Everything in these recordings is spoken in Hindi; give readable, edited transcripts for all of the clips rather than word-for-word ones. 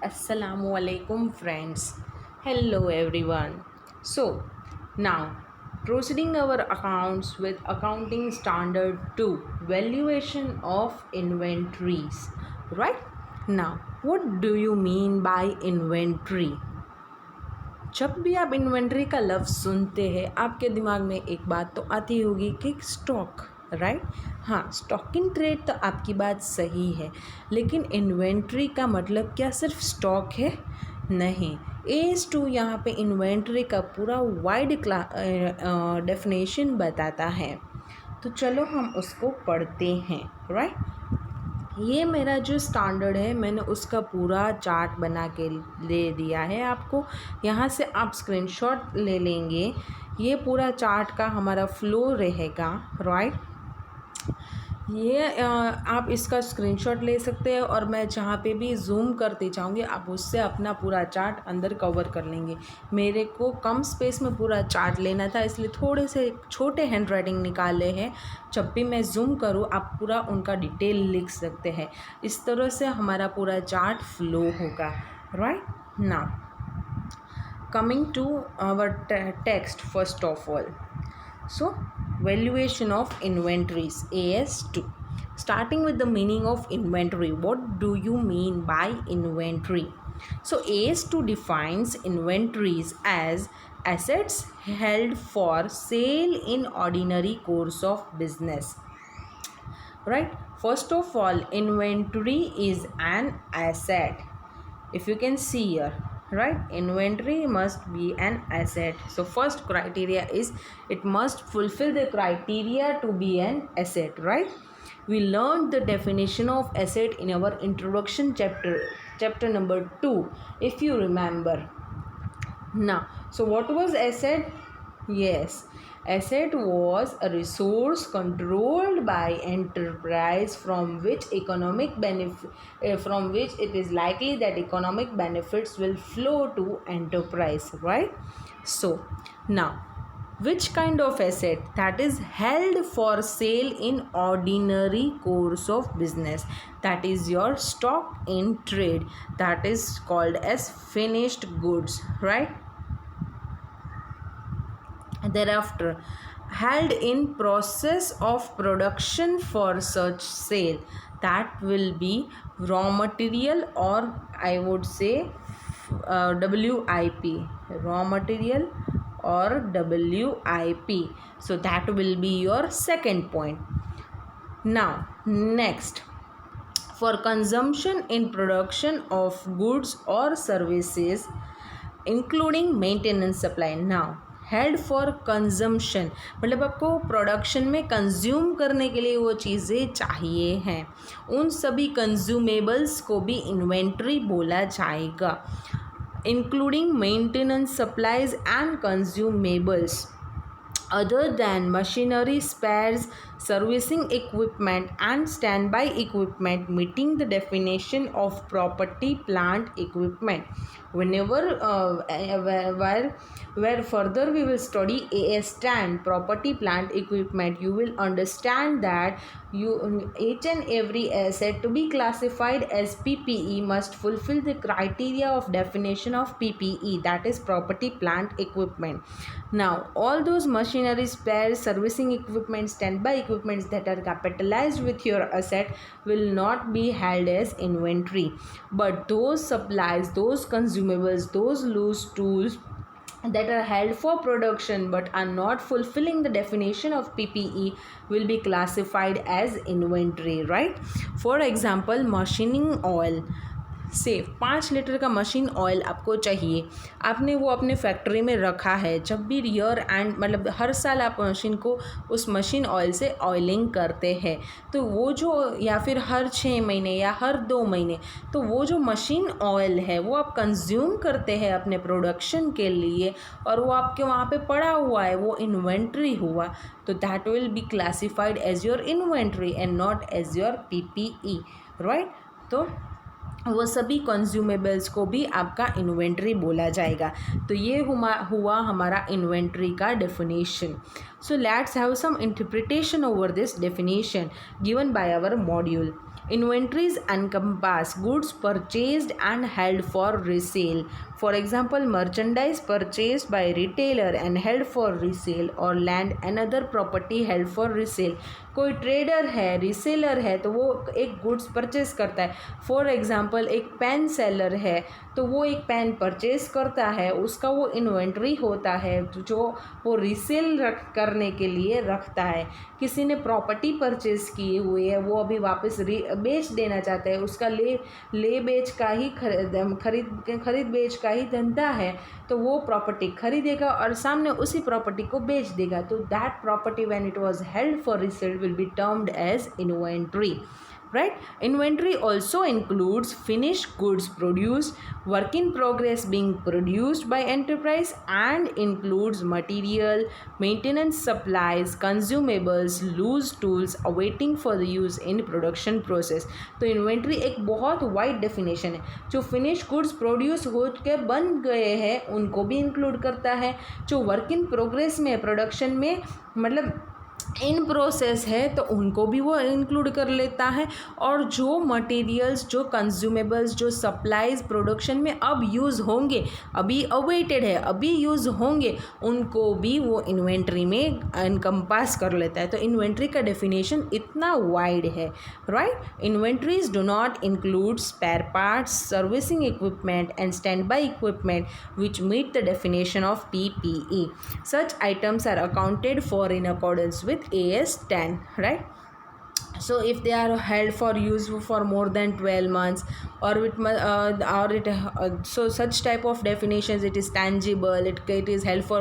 Assalamualaikum friends. Hello everyone. So now proceeding our accounts with accounting standard 2 valuation of inventories. Right? Now what do you mean by inventory? जब भी आप इन्वेंट्री का लफ्ज़ सुनते हैं आपके दिमाग में एक बात तो आती होगी कि स्टॉक, राइट। हाँ, स्टॉक इन ट्रेड तो आपकी बात सही है, लेकिन इन्वेंट्री का मतलब क्या सिर्फ स्टॉक है? नहीं। AS2 यहाँ पे इन्वेंट्री का पूरा वाइड डेफिनेशन बताता है। तो चलो हम उसको पढ़ते हैं, राइट। ये मेरा जो स्टैंडर्ड है मैंने उसका पूरा चार्ट बना के दे दिया है आपको। यहाँ से आप स्क्रीनशॉट ले लेंगे। ये पूरा चार्ट का हमारा फ्लो रहेगा, राइट। ये आप इसका स्क्रीनशॉट ले सकते हैं और मैं जहाँ पे भी जूम करते चाहूँगी आप उससे अपना पूरा चार्ट अंदर कवर कर लेंगे। मेरे को कम स्पेस में पूरा चार्ट लेना था, इसलिए थोड़े से छोटे हैंड राइटिंग निकाले हैं। जब भी मैं जूम करूँ आप पूरा उनका डिटेल लिख सकते हैं। इस तरह से हमारा पूरा चार्ट फ्लो होगा, right. Now coming to our text first of all. So, valuation of inventories, AS2. Starting with the meaning of inventory. What do you mean by inventory? So, AS2 defines inventories as assets held for sale in ordinary course of business. Right? First of all, inventory is an asset. If you can see here, right, inventory must be an asset. So first criteria is it must fulfill the criteria to be an asset, right. We learned the definition of asset in our introduction chapter number 2, if you remember. Now, so what was asset? Yes, asset was a resource controlled by enterprise from which from which it is likely that economic benefits will flow to enterprise, right. So now, which kind of asset? That is held for sale in ordinary course of business. That is your stock in trade. That is called as finished goods, right. Thereafter, held in process of production for such sale. That will be raw material, or I would say WIP, raw material or WIP. So that will be your second point. Now next, for consumption in production of goods or services including maintenance supply. Now held for consumption मतलब आपको प्रोडक्शन में कंज्यूम करने के लिए वो चीज़ें चाहिए हैं, उन सभी कंज्यूमेबल्स को भी इन्वेंट्री बोला जाएगा, including maintenance supplies and consumables other than machinery, spares, servicing equipment and standby equipment, meeting the definition of property, plant, equipment. Whenever where further we will study AS10 property, plant, equipment, you will understand that each and every asset to be classified as PPE must fulfill the criteria of definition of PPE, that is property, plant, equipment. Now all those machinery, spares, servicing equipment, standby equipments that are capitalized with your asset will not be held as inventory, but those supplies, those consumables, those loose tools that are held for production but are not fulfilling the definition of PPE will be classified as inventory, right. For example, machining oil से 5 लीटर का मशीन ऑयल आपको चाहिए, आपने वो अपने फैक्ट्री में रखा है। जब भी ईयर एंड मतलब हर साल आप मशीन को उस मशीन ऑयल से ऑयलिंग करते हैं, तो वो जो या फिर हर 6 महीने या हर 2 महीने, तो वो जो मशीन ऑयल है वो आप कंज्यूम करते हैं अपने प्रोडक्शन के लिए और वो आपके वहाँ पे पड़ा हुआ है, वो इन्वेंट्री हुआ, तो that will be classified as your inventory and not as your PPE, right. तो वो सभी कंज्यूमेबल्स को भी आपका इन्वेंट्री बोला जाएगा। तो ये हुआ हमारा इन्वेंट्री का definition. So let's have some interpretation over this definition given by our module. Inventories encompass goods purchased and held for resale. For example, merchandise purchased by retailer and held for resale, or land and other property held for resale. कोई ट्रेडर है, रिसेलर है, तो वो एक गुड्स परचेस करता है. फॉर एग्जांपल एक पेन सेलर है तो वो एक पेन परचेस करता है, उसका वो इन्वेंट्री होता है जो वो रिसेल करने के लिए रखता है. किसी ने प्रॉपर्टी परचेस की हुई है, वो अभी वापस बेच देना चाहता है, उसका ले बेच का ही खरीद बेच का ही धंधा है, तो वो प्रॉपर्टी खरीदेगा और सामने उसी प्रॉपर्टी को बेच देगा. तो that property when it was held for resale will be termed as inventory. Right? Inventory also includes finished goods produced, work in progress being produced by enterprise, and includes material, maintenance supplies, consumables, loose tools awaiting for the use in production process. तो इन्वेंट्री एक बहुत वाइड डेफिनेशन है. जो फिनिश गुड्स प्रोड्यूस हो के बन गए हैं उनको भी इंक्लूड करता है. जो वर्क इन प्रोग्रेस में प्रोडक्शन में मतलब इन प्रोसेस है तो उनको भी वो इंक्लूड कर लेता है. और जो मटेरियल्स, जो कंज्यूमेबल्स, जो सप्लाईज प्रोडक्शन में अब यूज़ होंगे, अभी अवेटेड है, अभी यूज़ होंगे, उनको भी वो इन्वेंट्री में एनकम्पास कर लेता है. तो इन्वेंट्री का डेफिनेशन इतना वाइड है. Right? Inventories do not include spare parts, servicing equipment and stand by equipment which meet the definition of PPE. Such items are accounted for in accordance with AS 10, right? So if they are held for use for more than 12 months, or so such type of definitions, it is tangible, it is held for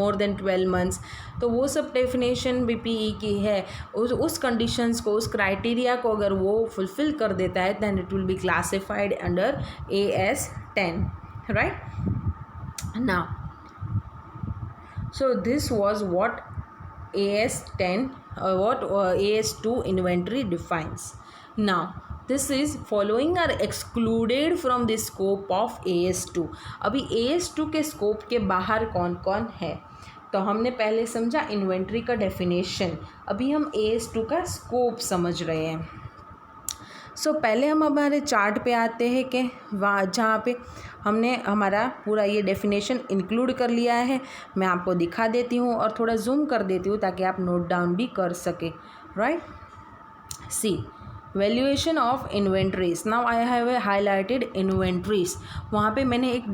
more than 12 months. तो वो सब डेफिनेशन BPE की है. उस कंडीशंस को, उस क्राइटेरिया को अगर वो फुलफिल कर देता है then it will be classified under AS 10, right? Now, so this was what AS10 what AS2 inventory defines. Now this is following are excluded from the scope of AS2. अभी AS2 के स्कोप के बाहर कौन कौन है? तो हमने पहले समझा इन्वेंट्री का डेफिनेशन, अभी हम AS2 का स्कोप समझ रहे हैं. सो पहले हम हमारे चार्ट पे आते हैं कि वहाँ जहाँ पे हमने हमारा पूरा ये डेफिनेशन इंक्लूड कर लिया है. मैं आपको दिखा देती हूँ और थोड़ा जूम कर देती हूँ ताकि आप नोट डाउन भी कर सकें. Right? See valuation of inventories. Now I have highlighted inventories. वहाँ पे मैंने एक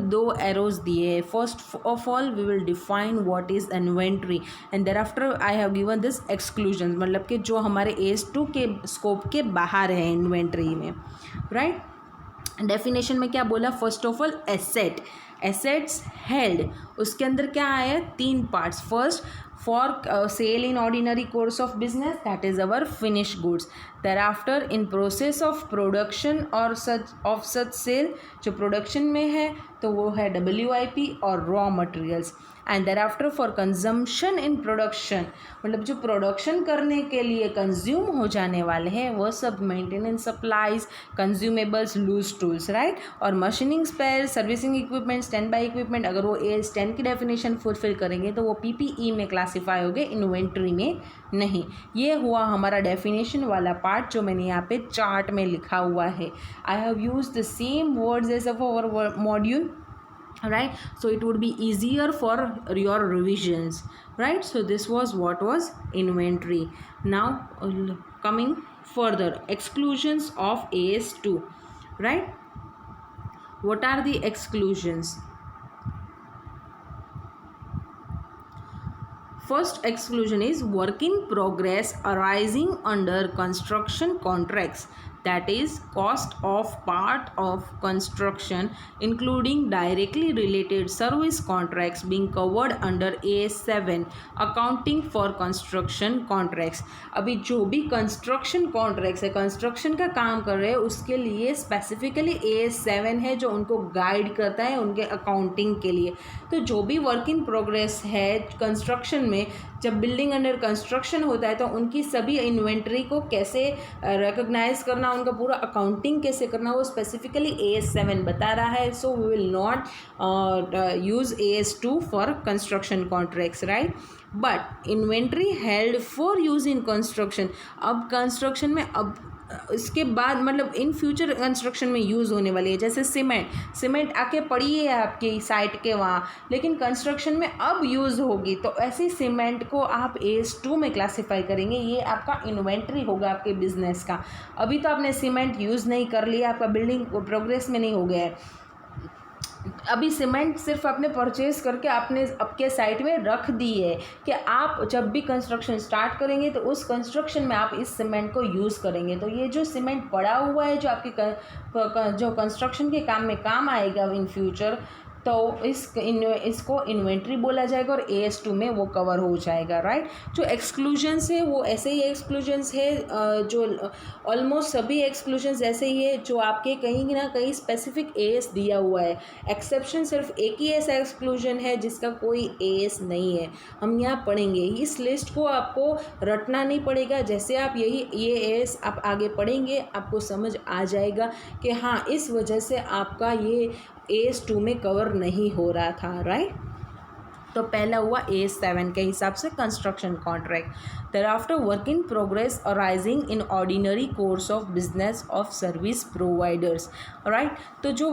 2 एरोज दिए हैं. First of all we will define what is inventory and thereafter I have given this exclusion, मतलब कि जो हमारे AS2 के स्कोप के बाहर है इन्वेंट्री में. राइट? डेफिनेशन में क्या बोला? First of all asset, assets held. उसके अंदर क्या आया? 3 parts. First, for sale in ordinary course of business, that is our finished goods. Thereafter in process of production or such sale, जो production में है तो वो है WIP और raw materials. And thereafter for consumption in production, मतलब जो प्रोडक्शन करने के लिए कंज्यूम हो जाने वाले हैं वो सब maintenance supplies, consumables, loose tools. Right? और machining spare, servicing equipment, stand by equipment, अगर वो AS10 की डेफिनेशन फुलफिल करेंगे तो वो PPE में क्लासीफाई हो गए, इन्वेंट्री में नहीं. ये हुआ हमारा डेफिनेशन वाला पार्ट जो मैंने यहाँ पे चार्ट में लिखा हुआ है. I have used the same words as of our module. Right? So it would be easier for your revisions. Right? So this was what was inventory. Now coming further, exclusions of AS2. Right? What are the exclusions? First exclusion is work in progress arising under construction contracts, that is cost of part of construction including directly related service contracts being covered under AS7 accounting for construction contracts. अभी जो भी कंस्ट्रक्शन कॉन्ट्रैक्ट्स है, कंस्ट्रक्शन का काम कर रहे हैं, उसके लिए स्पेसिफिकली AS7 है जो उनको गाइड करता है उनके अकाउंटिंग के लिए. तो जो भी वर्क इन प्रोग्रेस है कंस्ट्रक्शन में, जब बिल्डिंग अंडर कंस्ट्रक्शन होता है तो उनकी सभी इन्वेंट्री को कैसे रिकॉग्नाइज करना, उनका पूरा अकाउंटिंग कैसे करना, वो स्पेसिफिकली AS7 बता रहा है. So we will not use AS2 for construction contracts. Right? But inventory held for use in construction, अब कंस्ट्रक्शन में, अब इसके बाद मतलब इन फ्यूचर कंस्ट्रक्शन में यूज़ होने वाली है, जैसे सीमेंट आके पड़ी है आपकी साइट के वहाँ, लेकिन कंस्ट्रक्शन में अब यूज़ होगी, तो ऐसी सीमेंट को आप AS2 में क्लासीफाई करेंगे। ये आपका इन्वेंट्री होगा आपके बिजनेस का। अभी तो आपने सीमेंट यूज़ नहीं कर लिया, आपका बिल्डिंग प्रोग्रेस में नहीं हो गया है, अभी सीमेंट सिर्फ आपने परचेज करके आपने आपके साइट में रख दी है कि आप जब भी कंस्ट्रक्शन स्टार्ट करेंगे तो उस कंस्ट्रक्शन में आप इस सीमेंट को यूज़ करेंगे। तो ये जो सीमेंट पड़ा हुआ है जो आपके जो कंस्ट्रक्शन के काम में काम आएगा इन फ्यूचर, तो इसको इन्वेंट्री बोला जाएगा और AS2 में वो कवर हो जाएगा, राइट। जो एक्सक्लूजन्स है वो ऐसे ही एक्सक्लूजन्स है, जो ऑलमोस्ट सभी एक्सक्लूजन्स ऐसे ही है जो आपके कहीं ना कहीं स्पेसिफिक AS दिया हुआ है। एक्सेप्शन सिर्फ एक ही ऐसा एक्सक्लूजन है जिसका कोई AS नहीं है, हम यहाँ पढ़ेंगे। इस लिस्ट को आपको रटना नहीं पड़ेगा, जैसे आप ये AS आप आगे पढ़ेंगे आपको समझ आ जाएगा कि हाँ इस वजह से आपका ये AS2 में कवर नहीं हो रहा था, राइट। तो पहला हुआ AS7 के हिसाब से construction contract. thereafter work in progress arising in ordinary course of business of service providers, right. तो जो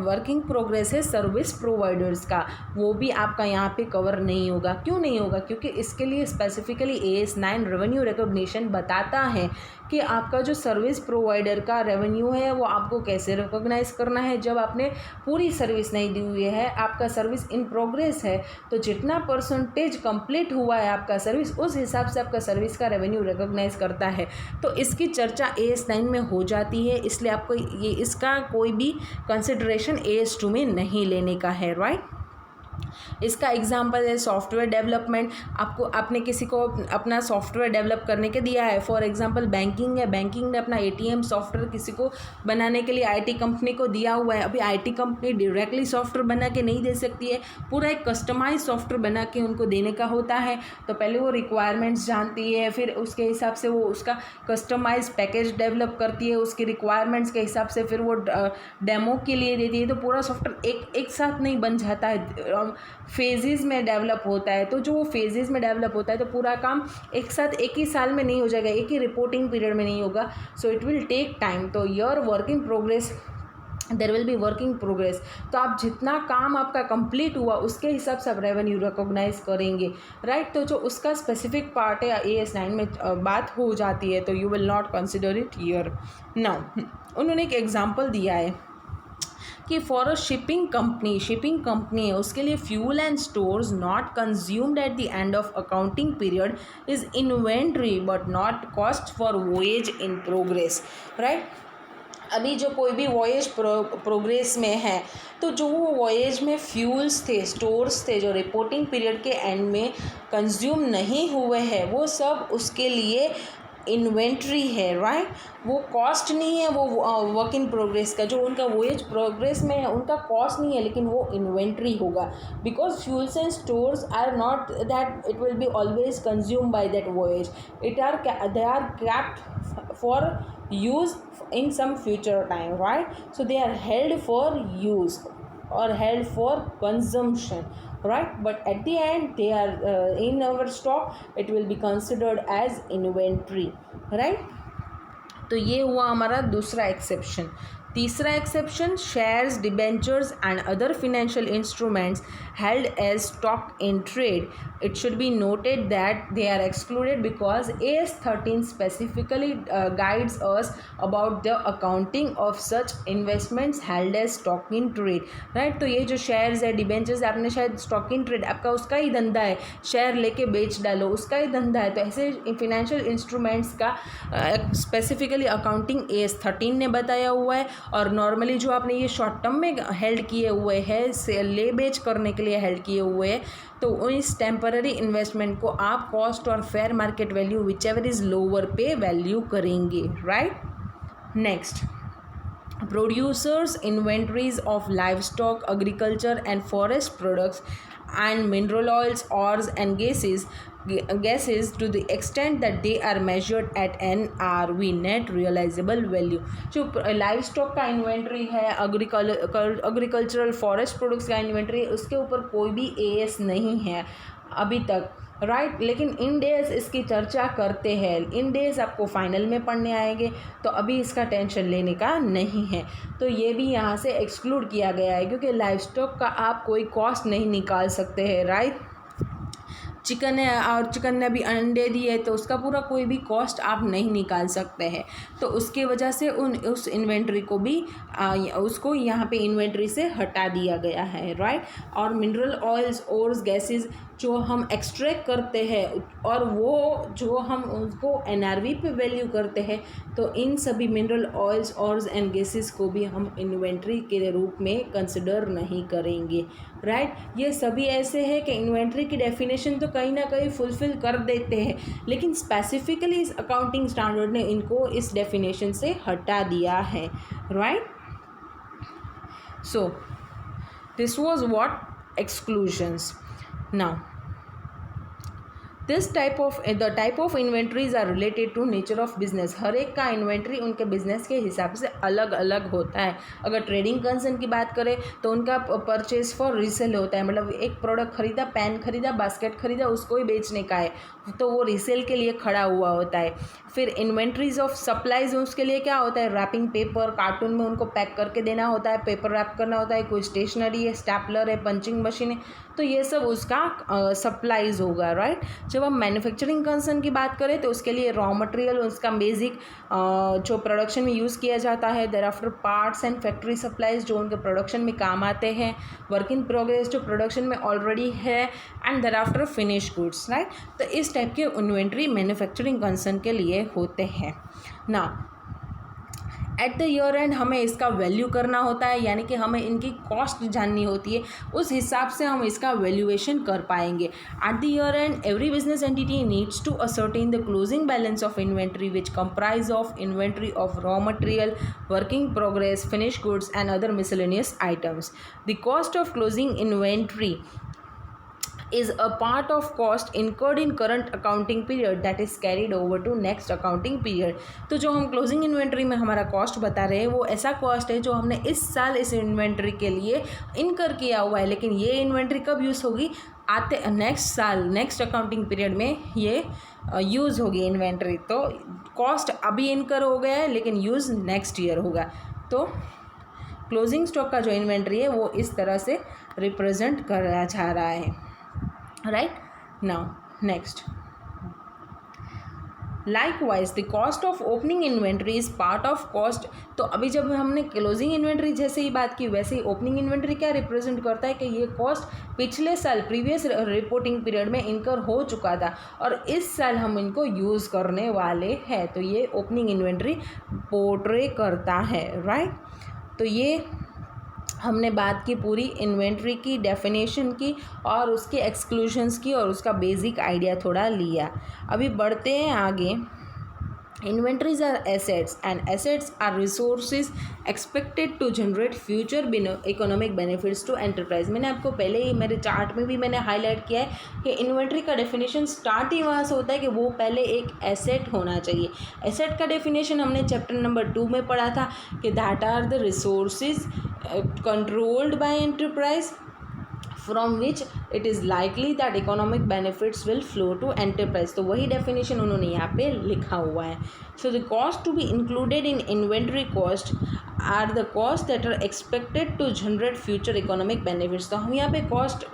वर्किंग प्रोग्रेस है सर्विस प्रोवाइडर्स का, वो भी आपका यहाँ पे कवर नहीं होगा। क्यों नहीं होगा? क्योंकि इसके लिए स्पेसिफिकली AS9 रेवेन्यू रिकॉग्निशन बताता है कि आपका जो सर्विस प्रोवाइडर का रेवेन्यू है वो आपको कैसे रिकॉग्नाइज करना है। जब आपने पूरी सर्विस नहीं दी हुई है, आपका सर्विस इन प्रोग्रेस है, तो जितना परसेंटेज कंप्लीट हुआ है आपका सर्विस, उस हिसाब से आपका सर्विस का रेवेन्यू रिकॉग्नाइज करता है। तो इसकी चर्चा AS9 में हो जाती है, इसलिए आपको ये इसका कोई भी कंसिडरेशन AS2 में नहीं लेने का है, राइट। इसका एग्जांपल है सॉफ्टवेयर डेवलपमेंट। आपने किसी को अपना सॉफ्टवेयर डेवलप करने के दिया है, फॉर एग्जांपल बैंकिंग है, बैंकिंग ने अपना ATM सॉफ्टवेयर किसी को बनाने के लिए IT कंपनी को दिया हुआ है। अभी IT कंपनी डायरेक्टली सॉफ्टवेयर बना के नहीं दे सकती है, पूरा एक कस्टमाइज सॉफ्टवेयर बना के उनको देने का होता है। तो पहले वो रिक्वायरमेंट्स जानती है, फिर उसके हिसाब से वो उसका कस्टमाइज पैकेज डेवलप करती है, उसकी रिक्वायरमेंट्स के हिसाब से फिर वो डेमो के लिए देती है। तो पूरा सॉफ्टवेयर एक साथ नहीं बन जाता है, फेजेस में डेवलप होता है। तो जो वो फेजेस में डेवलप होता है तो पूरा काम एक साथ एक ही साल में नहीं हो जाएगा, एक ही रिपोर्टिंग पीरियड में नहीं होगा। So it will take time. तो your working progress, there will be working progress. तो आप जितना काम आपका कंप्लीट हुआ उसके हिसाब से आप रेवेन्यू रिकॉग्नाइज करेंगे, राइट। तो जो उसका स्पेसिफिक पार्ट है AS9 में बात हो जाती है, तो you will not consider it here. Now उन्होंने एक एग्जांपल दिया है कि फॉर अ शिपिंग कंपनी है, उसके लिए fuel and stores not consumed at the end of accounting period is inventory but not cost for voyage in progress, right. अभी जो कोई भी वॉयेज प्रोग्रेस में है, तो जो वो वॉयेज में फ्यूल्स थे, स्टोर्स थे, जो रिपोर्टिंग पीरियड के एंड में कंज्यूम नहीं हुए हैं, वो सब उसके लिए इन्वेंट्री है, राइट। वो कॉस्ट नहीं है, वो वर्क इन प्रोग्रेस का जो उनका वोएज प्रोग्रेस में है उनका कॉस्ट नहीं है, लेकिन वो इन्वेंट्री होगा। Because fuels and stores are not that it will be always consume by that voyage, they are kept for use in some future time, right? So they are held for use or held for consumption, right? But at the end they are in our stock, it will be considered as inventory, right? तो ये हुआ हमारा दूसरा एक्सेप्शन। तीसरा exception, shares, debentures and other financial instruments held as stock in trade. It should be noted that they are excluded because AS13 specifically guides us about the accounting of such investments held as stock in trade, right? तो ये जो शेयर्स है, डिबेंचर्स, आपने शायद स्टॉक इन ट्रेड, आपका उसका ही धंधा है, शेयर लेके बेच डालो, उसका ही धंधा है। तो ऐसे फिनेंशियल इंस्ट्रूमेंट्स का स्पेसिफिकली अकाउंटिंग AS13 ने बताया हुआ है। और नॉर्मली जो आपने ये शॉर्ट टर्म में हेल्ड किए हुए हैं, ले बेच करने के लिए हेल्ड किए हुए हैं, तो इस टेम्पररी इन्वेस्टमेंट को आप कॉस्ट और fair market value which ever is lower पे वैल्यू करेंगे, right. Next, producers inventories of livestock, agriculture and forest products and mineral oils, ores and gases guesses to the extent that they are measured at NRV net realizable value। जो लाइव स्टॉक का इन्वेंट्री है, एग्रीकल्चरल फॉरेस्ट प्रोडक्ट्स का इन्वेंट्री, उसके ऊपर कोई भी AS नहीं है अभी तक, राइट। लेकिन इन डेज इसकी चर्चा करते हैं, इन डेज आपको फाइनल में पढ़ने आएंगे, तो अभी इसका टेंशन लेने का नहीं है। तो ये भी यहाँ से एक्सक्लूड किया गया है, क्योंकि लाइव स्टॉक का आप कोई कॉस्ट नहीं निकाल सकते हैं, राइट। चिकन है और चिकन ने भी अंडे दिए, तो उसका पूरा कोई भी कॉस्ट आप नहीं निकाल सकते हैं, तो उसकी वजह से उस इन्वेंट्री को भी उसको यहाँ पे इन्वेंट्री से हटा दिया गया है, राइट। और मिनरल ऑयल्स और गैसेस जो हम एक्सट्रैक्ट करते हैं और वो जो हम उसको NRV पे वैल्यू करते हैं, तो इन सभी मिनरल ऑयल्स और एंड गैसेस को भी हम इन्वेंट्री के रूप में कंसिडर नहीं करेंगे, राइट। ये सभी ऐसे हैं कि इन्वेंट्री की डेफिनेशन तो कहीं ना कहीं फुलफ़िल कर देते हैं, लेकिन स्पेसिफिकली इस अकाउंटिंग स्टैंडर्ड ने इनको इस डेफिनेशन से हटा दिया है, right. So this was what exclusions. Now, the type of inventories are related to nature of business। हर एक का इन्वेंट्री उनके बिजनेस के हिसाब से अलग अलग होता है। अगर ट्रेडिंग कंसर्न की बात करें तो उनका परचेज फॉर रीसेल होता है, मतलब एक प्रोडक्ट खरीदा, पेन खरीदा, बास्केट खरीदा, उसको ही बेचने का है, तो वो रीसेल के लिए खड़ा हुआ होता है। फिर इन्वेंट्रीज ऑफ सप्लाईज, उसके लिए क्या होता है, रैपिंग पेपर, कार्टून में उनको पैक करके देना होता है, पेपर रैप करना होता है, कोई स्टेशनरी है, स्टैपलर है, पंचिंग मशीन है, तो ये सब उसका सप्लाईज होगा, राइट। जब हम मैन्युफैक्चरिंग कंसर्न की बात करें तो उसके लिए रॉ मटेरियल, उसका बेसिक जो प्रोडक्शन में यूज़ किया जाता है, thereafter parts and factory supplies जो उनके प्रोडक्शन में काम आते हैं, वर्क इन प्रोग्रेस जो प्रोडक्शन में ऑलरेडी है, and thereafter finish goods, right. तो इस टाइप के इन्वेंट्री मैन्युफैक्चरिंग कंसर्न के लिए होते हैं। ना एट द ईयर एंड हमें इसका वैल्यू करना होता है, यानी कि हमें इनकी कॉस्ट जाननी होती है, उस हिसाब से हम इसका वैल्यूएशन कर पाएंगे। At the year end every business entity needs to ascertain the closing balance of inventory which comprise of inventory of raw material, working progress, finish goods and other miscellaneous items. The cost of closing inventory is a part of cost incurred in current accounting period that is carried over to next accounting period। तो जो हम क्लोजिंग इन्वेंट्री में हमारा कॉस्ट बता रहे हैं वो ऐसा कॉस्ट है जो हमने इस साल इस इन्वेंट्री के लिए इनकर किया हुआ है, लेकिन ये इन्वेंट्री कब यूज़ होगी, आते नेक्स्ट साल, नेक्स्ट अकाउंटिंग पीरियड में ये यूज़ होगी इन्वेंट्री। तो कॉस्ट अभी इनकर हो गया है लेकिन यूज़ नेक्स्ट ईयर होगा। तो क्लोजिंग स्टॉक का जो इन्वेंट्री है वो इस तरह से रिप्रेजेंट करा जा रहा है, right। now next, likewise the cost of opening inventory is part of cost। तो अभी जब हमने क्लोजिंग इन्वेंट्री जैसे ही बात की, वैसे ही ओपनिंग इन्वेंट्री क्या रिप्रेजेंट करता है कि ये कॉस्ट पिछले साल प्रीवियस रिपोर्टिंग पीरियड में इनकर हो चुका था और इस साल हम इनको यूज़ करने वाले हैं, तो ये ओपनिंग इन्वेंट्री पोर्ट्रे करता है, राइट। तो ये हमने बात की पूरी इन्वेंट्री की, डेफिनेशन की और उसके एक्सक्लूजन्स की और उसका बेसिक आइडिया थोड़ा लिया। अभी बढ़ते हैं आगे। Inventories are assets and assets are resources expected to generate future economic benefits to enterprise। मैंने आपको पहले ही मेरे चार्ट में भी मैंने हाईलाइट किया है कि इन्वेंट्री का डेफिनेशन स्टार्ट ही वहाँ से होता है कि वो पहले एक एसेट होना चाहिए। एसेट का डेफिनेशन हमने चैप्टर नंबर 2 में पढ़ा था कि that are the resources controlled by enterprise from which it is likely that economic benefits will flow to enterprise। तो वही डेफिनेशन उन्होंने यहाँ पे लिखा हुआ है। So the cost to be included in inventory cost are the costs that are expected to generate future economic benefits। तो हम यहाँ पे कॉस्ट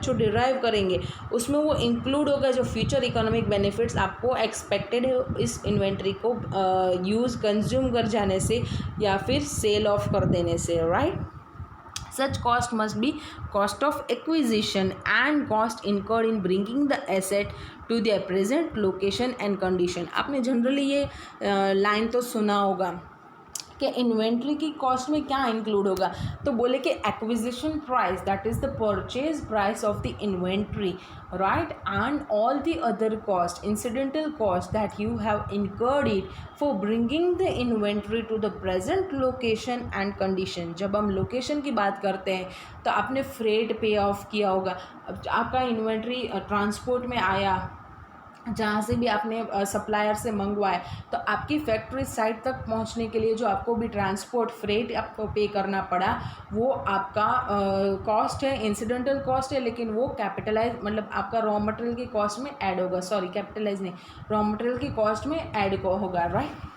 जो डिराइव करेंगे उसमें वो इंक्लूड होगा जो फ्यूचर इकोनॉमिक बेनिफिट्स आपको एक्सपेक्टेड है इस इन्वेंट्री को यूज़ कंज्यूम कर जाने से या फिर सेल ऑफ कर देने से, right. Such cost must be cost of acquisition and cost incurred in bringing the asset to their present location and condition। आपने जनरली ये लाइन तो सुना होगा कि इन्वेंट्री की कॉस्ट में क्या इंक्लूड होगा, तो बोले कि acquisition price that is the purchase price of the inventory, right, and all the other cost, incidental cost that you have incurred it for bringing the inventory to the present location and condition. जब हम लोकेशन की बात करते हैं तो आपने फ्रेट पे ऑफ किया होगा, आपका इन्वेंट्री ट्रांसपोर्ट में आया, जहाँ से भी आपने सप्लायर से मंगवाए, तो आपकी फैक्ट्री साइट तक पहुँचने के लिए जो आपको भी ट्रांसपोर्ट फ्रेट आपको पे करना पड़ा, वो आपका कॉस्ट है, इंसिडेंटल कॉस्ट है, लेकिन वो कैपिटलाइज मतलब आपका रॉ मटेरियल की कॉस्ट में ऐड होगा, सॉरी कैपिटलाइज नहीं, रॉ मटेरियल की कॉस्ट में ऐड होगा, राइट।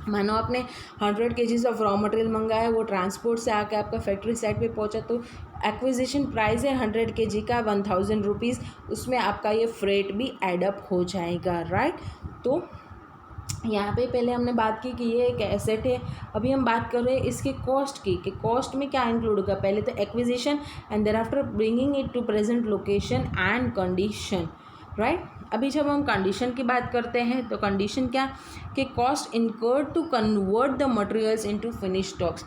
मानो आपने 100 केजीज ऑफ रॉ मटेरियल मंगाया, वो ट्रांसपोर्ट से आके आपका फैक्ट्री साइट पे पहुंचा, तो एक्विजिशन प्राइस है 100 केजी का 1000 रुपीज़, उसमें आपका ये फ्रेट भी एडअप हो जाएगा, राइट। तो यहाँ पे पहले हमने बात की कि ये एक एसेट है, अभी हम बात कर रहे हैं इसके कॉस्ट की, कि कॉस्ट में क्या इंक्लूड होगा। पहले तो acquisition and then after bringing it to present location and condition, right. अभी जब हम कंडीशन की बात करते हैं, तो कंडीशन क्या, कि cost incurred to convert the materials into finish stocks.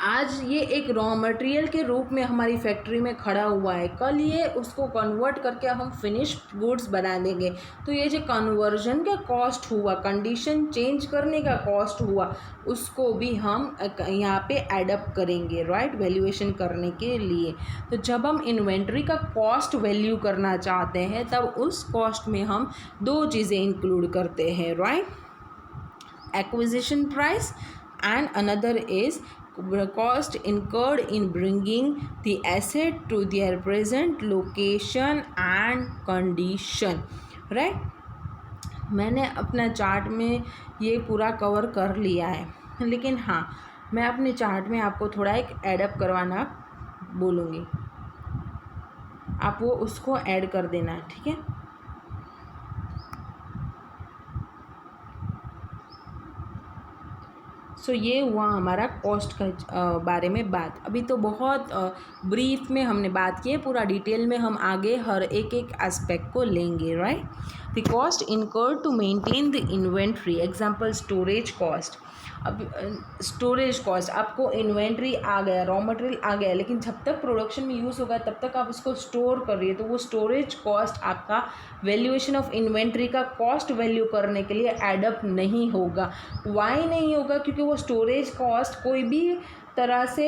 आज ये एक रॉ मटेरियल के रूप में हमारी फैक्ट्री में खड़ा हुआ है, कल ये उसको कन्वर्ट करके हम फिनिश गुड्स बना देंगे, तो ये जो कन्वर्जन का कॉस्ट हुआ, कंडीशन चेंज करने का कॉस्ट हुआ, उसको भी हम यहाँ पे एडअप करेंगे, राइट, वैल्यूएशन करने के लिए। तो जब हम इन्वेंट्री का कॉस्ट वैल्यू करना चाहते हैं, तब उस कॉस्ट में हम दो चीज़ें इंक्लूड करते हैं, right, acquisition price and another is cost incurred in bringing the asset to their present location and condition, right। मैंने अपना चार्ट में ये पूरा कवर कर लिया है, लेकिन हाँ, मैं अपने चार्ट में आपको थोड़ा एक एडअप करवाना बोलूँगी, आप वो उसको ऐड कर देना, ठीक है। सो ये हुआ हमारा कॉस्ट का बारे में बात। अभी तो बहुत ब्रीफ में हमने बात की है, पूरा डिटेल में हम आगे हर एक एस्पेक्ट को लेंगे, right. The cost incurred to maintain the inventory, example storage cost. अब स्टोरेज कॉस्ट, आपको इन्वेंट्री आ गया, रॉ मटेरियल आ गया, लेकिन जब तक प्रोडक्शन में यूज़ होगा तब तक आप उसको स्टोर कर रही है, तो वो स्टोरेज कॉस्ट आपका वैल्यूएशन ऑफ इन्वेंट्री का कॉस्ट वैल्यू करने के लिए एडअप नहीं होगा। वाई नहीं होगा, क्योंकि वो स्टोरेज कॉस्ट कोई भी तरह से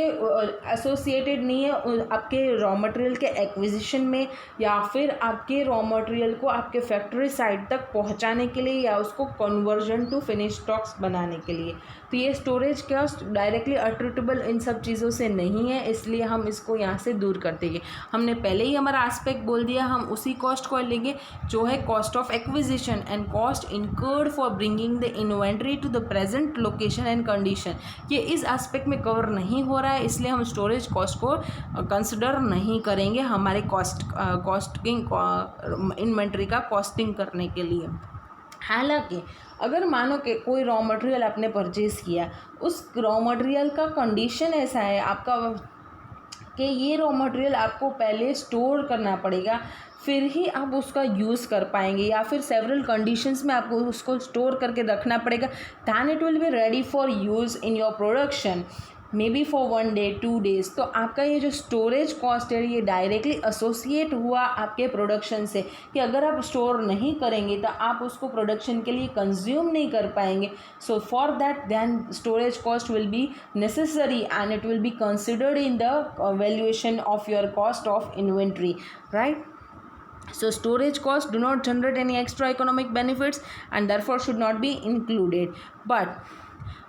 एसोसिएटेड नहीं है आपके रॉ मटेरियल के एक्विजिशन में, या फिर आपके रॉ मटेरियल को आपके फैक्ट्री साइट तक पहुंचाने के लिए, या उसको कन्वर्जन टू फिनिश स्टॉक्स बनाने के लिए। तो ये स्टोरेज कॉस्ट डायरेक्टली अट्रिब्यूटेबल इन सब चीज़ों से नहीं है, इसलिए हम इसको यहाँ से दूर कर देंगे। हमने पहले ही हमारा एस्पेक्ट बोल दिया, हम उसी कॉस्ट को लेंगे जो है cost of acquisition and cost incurred for bringing the inventory to the present location and condition. ये इस एस्पेक्ट में कवर नहीं हो रहा है, इसलिए हम स्टोरेज कॉस्ट को कंसिडर नहीं करेंगे हमारे कॉस्टिंग इन्वेंट्री का कॉस्टिंग करने के लिए। हालांकि अगर मानो कि कोई रॉ मटेरियल आपने परचेज़ किया, उस रॉ मटेरियल का कंडीशन ऐसा है आपका कि ये रॉ मटेरियल आपको पहले स्टोर करना पड़ेगा, फिर ही आप उसका यूज़ कर पाएंगे, या फिर सेवरल कंडीशंस में आपको उसको स्टोर करके रखना पड़ेगा, than it will be ready for use in your production, may be for 1 day 2 days। तो आपका ये जो स्टोरेज कॉस्ट है, ये डायरेक्टली एसोसिएट हुआ आपके प्रोडक्शन से, कि अगर आप स्टोर नहीं करेंगे तो आप उसको प्रोडक्शन के लिए कंज्यूम नहीं कर पाएंगे। So for that then storage cost will be necessary and it will be considered in the valuation of your cost of inventory, right. So storage costs do not generate any extra economic benefits and therefore should not be included. But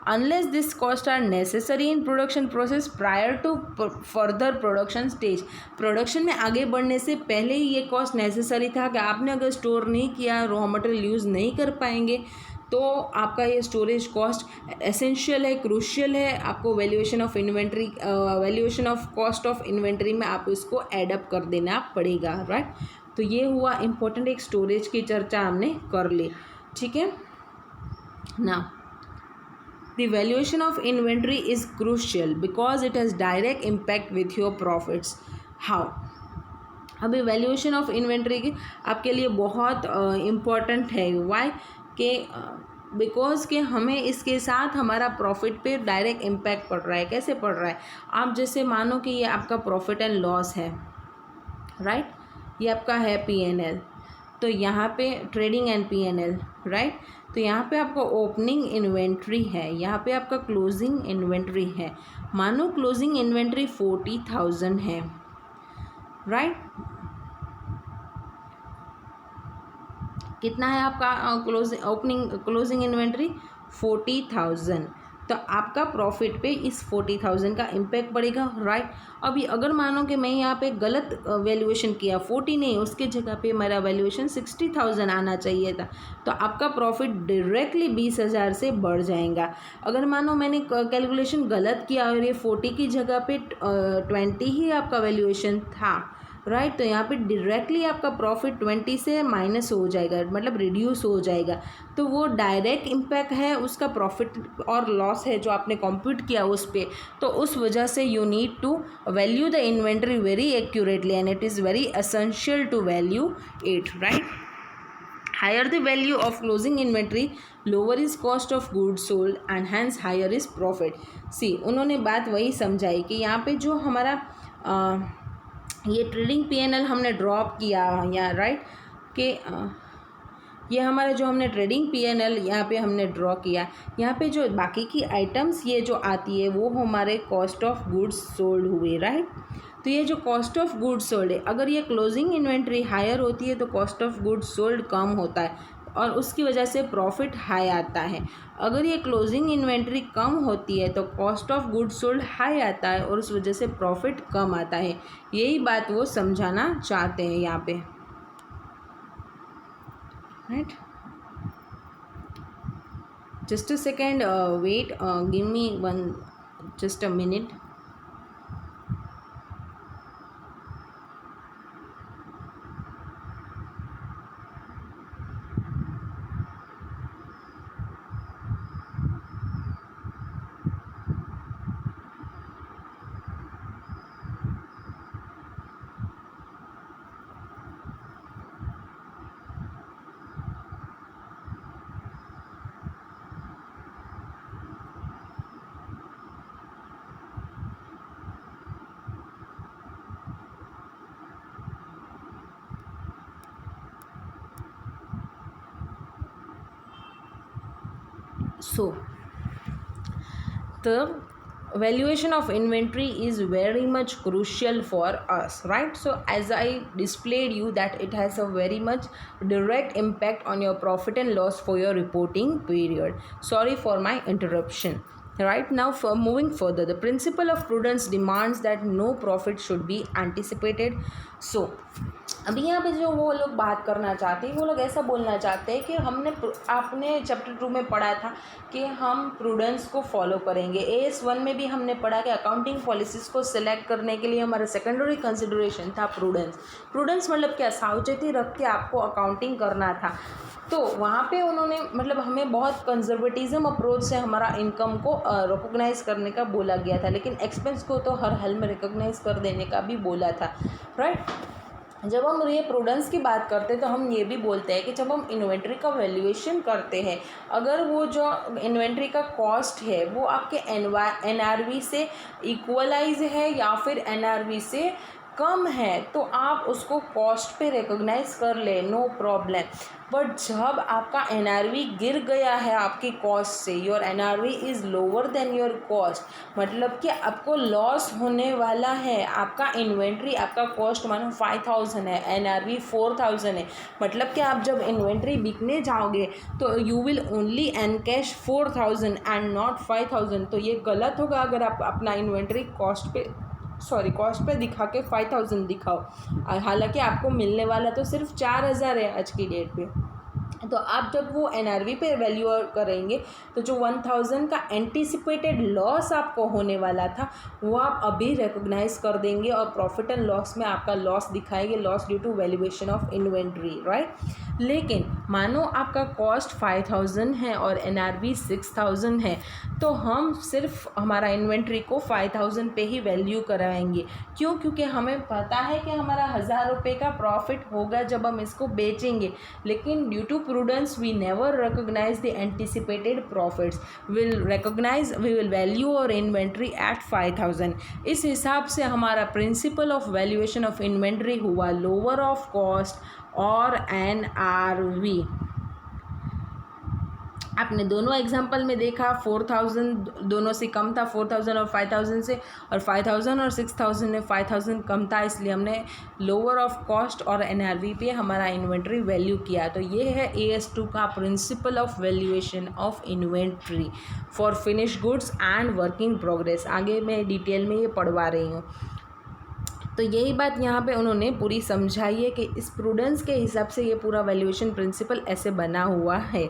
unless these costs are necessary in production process prior to further production stage, production में आगे बढ़ने से पहले ही ये कॉस्ट नेसेसरी था कि आपने अगर स्टोर नहीं किया, रॉ मटेरियल यूज़ नहीं कर पाएंगे, तो आपका ये स्टोरेज कॉस्ट एसेंशियल है, क्रूशियल है। आपको valuation of inventory, valuation of cost of inventory में आप इसको एडअप कर देना पड़ेगा, राइट। तो ये हुआ इम्पोर्टेंट, एक स्टोरेज की चर्चा हमने कर ली, ठीक है ना। The valuation of inventory is crucial because it has direct impact with your profits. How, अभी वैल्यूएशन ऑफ इन्वेंट्री की आपके लिए बहुत इम्पॉर्टेंट है। वाई के बिकॉज के हमें इसके साथ हमारा प्रॉफिट पे डायरेक्ट इम्पैक्ट पड़ रहा है। कैसे पड़ रहा है, आप जैसे मानो कि ये आपका प्रॉफिट एंड लॉस है, राइट, ये आपका है P&L, तो यहाँ पे ट्रेडिंग एंड P&L, राइट। तो यहाँ पे आपका ओपनिंग इन्वेंट्री है, यहाँ पे आपका क्लोजिंग इन्वेंट्री है। मानो क्लोजिंग इन्वेंट्री 40,000 है, राइट। कितना है आपका क्लोजिंग इन्वेंट्री 40,000। तो आपका प्रॉफिट पे इस 40,000 का इम्पैक्ट पड़ेगा, राइट। अभी अगर मानो कि मैं यहाँ पे गलत वैल्यूएशन किया, 40 नहीं, उसके जगह पे मेरा वैल्यूएशन 60,000 आना चाहिए था, तो आपका प्रॉफिट डायरेक्टली 20,000 से बढ़ जाएगा। अगर मानो मैंने कैलकुलेशन गलत किया और ये 40 की जगह पे 20 ही आपका वैल्यूएशन था, राइट, तो यहाँ पे डायरेक्टली आपका प्रॉफिट 20 से माइनस हो जाएगा, मतलब रिड्यूस हो जाएगा। तो वो डायरेक्ट इम्पैक्ट है उसका प्रॉफिट और लॉस है जो आपने कंप्यूट किया उस पर। तो उस वजह से you need to value the inventory very accurately and it is very essential to value it, right. Higher the value of closing inventory, lower is cost of goods sold and hence higher is profit. See, उन्होंने बात वही समझाई कि यहाँ पे जो हमारा ये ट्रेडिंग पीएनएल हमने ड्रॉप किया यहाँ, राइट, कि ये हमारा जो हमने ट्रेडिंग पीएनएल यहाँ पे हमने ड्रॉ किया, यहाँ पे जो बाकी की आइटम्स ये जो आती है वो हमारे कॉस्ट ऑफ गुड्स सोल्ड हुए, राइट। तो ये जो कॉस्ट ऑफ गुड्स सोल्ड है, अगर ये क्लोजिंग इन्वेंट्री हायर होती है तो कॉस्ट ऑफ गुड्स सोल्ड कम होता है और उसकी वजह से प्रॉफिट हाई आता है। अगर ये क्लोजिंग इन्वेंट्री कम होती है तो cost of goods sold high आता है और उस वजह से प्रॉफिट कम आता है। यही बात वो समझाना चाहते हैं यहाँ पे, right. Just a second, wait, give me one, just a minute. So the valuation of inventory is very much crucial for us, right? So as I displayed you that it has a very much direct impact on your profit and loss for your reporting period. Sorry for my interruption. Right now, for moving further, the principle of prudence demands that no profit should be anticipated. So अभी यहाँ पे जो वो लोग बात करना चाहते हैं, वो लोग ऐसा बोलना चाहते हैं कि आपने चैप्टर 2 में पढ़ा था कि हम प्रूडेंस को फॉलो करेंगे। AS1 में भी हमने पढ़ा कि अकाउंटिंग पॉलिसीज़ को सिलेक्ट करने के लिए हमारा सेकेंडरी कंसिडरेशन था प्रूडेंस। प्रूडेंस मतलब क्या, सावचेती रख के आपको अकाउंटिंग करना था। तो वहाँ पे उन्होंने मतलब हमें बहुत कंजर्वेटिज्म अप्रोच से हमारा इनकम को रिकॉग्नाइज करने का बोला गया था, लेकिन एक्सपेंस को तो हर हाल में रिकॉग्नाइज कर देने का भी बोला था, राइट। जब हम ये प्रूडेंस की बात करते हैं तो हम ये भी बोलते हैं कि जब हम इन्वेंट्री का वैल्यूएशन करते हैं, अगर वो जो इन्वेंट्री का कॉस्ट है वो आपके NRV से इक्वलाइज है या फिर NRV से कम है तो आप उसको कॉस्ट पे रिकॉग्नाइज कर ले, नो प्रॉब्लम। बट जब आपका NRV गिर गया है आपकी कॉस्ट से, your NRV is lower than your cost, मतलब कि आपको लॉस होने वाला है। आपका इन्वेंट्री, आपका कॉस्ट मानो 5,000 है, NRV 4,000 है, मतलब कि आप जब इन्वेंट्री बिकने जाओगे तो you will only encash 4,000 and not 5,000। तो ये गलत होगा अगर आप अपना इन्वेंट्री कॉस्ट पे दिखा के 5,000 दिखाओ, हालांकि आपको मिलने वाला तो सिर्फ 4,000 है आज की डेट पे। तो आप जब वो NRV पे वैल्यू करेंगे तो जो 1,000 का एंटिसिपेटेड लॉस आपको होने वाला था वो आप अभी रिकॉग्नाइज कर देंगे और प्रॉफिट एंड लॉस में आपका लॉस दिखाएंगे, loss due to valuation of inventory, right. लेकिन मानो आपका कॉस्ट 5,000 है और NRV 6,000 है तो हम सिर्फ हमारा इन्वेंट्री को 5,000 पे ही वैल्यू कराएंगे। क्यों? क्योंकि हमें पता है कि हमारा 1,000 रुपये का प्रॉफिट होगा जब हम इसको बेचेंगे, लेकिन due to prudence we never recognize the anticipated profits, we will value our inventory at 5,000। इस हिसाब से हमारा principle of valuation of inventory हुआ लोअर ऑफ कॉस्ट और NRV। आपने दोनों एग्जाम्पल में देखा 4000 दोनों से कम था, 4000 और 5000 से, और 5000 और 6000 में 5000 कम था, इसलिए हमने लोअर ऑफ कॉस्ट और एनआरवी पे हमारा इन्वेंट्री वैल्यू किया। तो ये है AS2 का principle of valuation of inventory for finish goods and working progress. आगे मैं डिटेल में ये पढ़वा रही हूँ। तो यही बात यहाँ पे उन्होंने पूरी समझाई है कि इस प्रूडेंस के हिसाब से ये पूरा वैल्यूएशन प्रिंसिपल ऐसे बना हुआ है,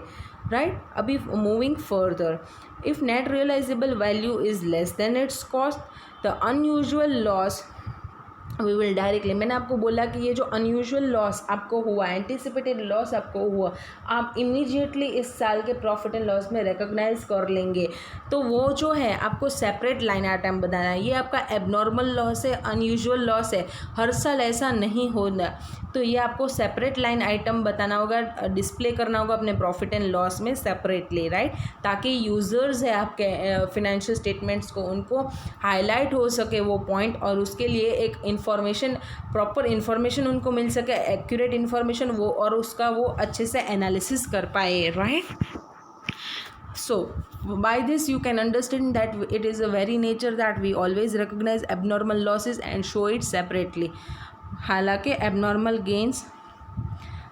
राइट। अभी moving further, if net realisable value is less than its cost the unusual loss we will directly, मैंने आपको बोला कि ये जो अनयूजुअल लॉस आपको हुआ, एंटिसिपेटेड लॉस आपको हुआ, आप इमीडिएटली इस साल के प्रॉफिट एंड लॉस में रिकॉग्नाइज कर लेंगे। तो वो जो है आपको सेपरेट लाइन आइटम बनाना है। ये आपका एबनॉर्मल लॉस है, अनयूजुअल लॉस है, हर साल ऐसा नहीं होना। तो ये आपको सेपरेट लाइन आइटम बताना होगा, डिस्प्ले करना होगा अपने प्रॉफिट एंड लॉस में सेपरेटली, राइट, ताकि यूज़र्स है आपके फिनेंशियल स्टेटमेंट्स को, उनको हाईलाइट हो सके वो पॉइंट, और उसके लिए एक इन्फॉर्मेशन, प्रॉपर इन्फॉर्मेशन उनको मिल सके, एक्यूरेट इन्फॉर्मेशन वो, और उसका वो अच्छे से एनालिसिस कर पाए, right. So by this you can understand that it is a very nature that we always recognize abnormal losses and show it separately. हालांकि abnormal gains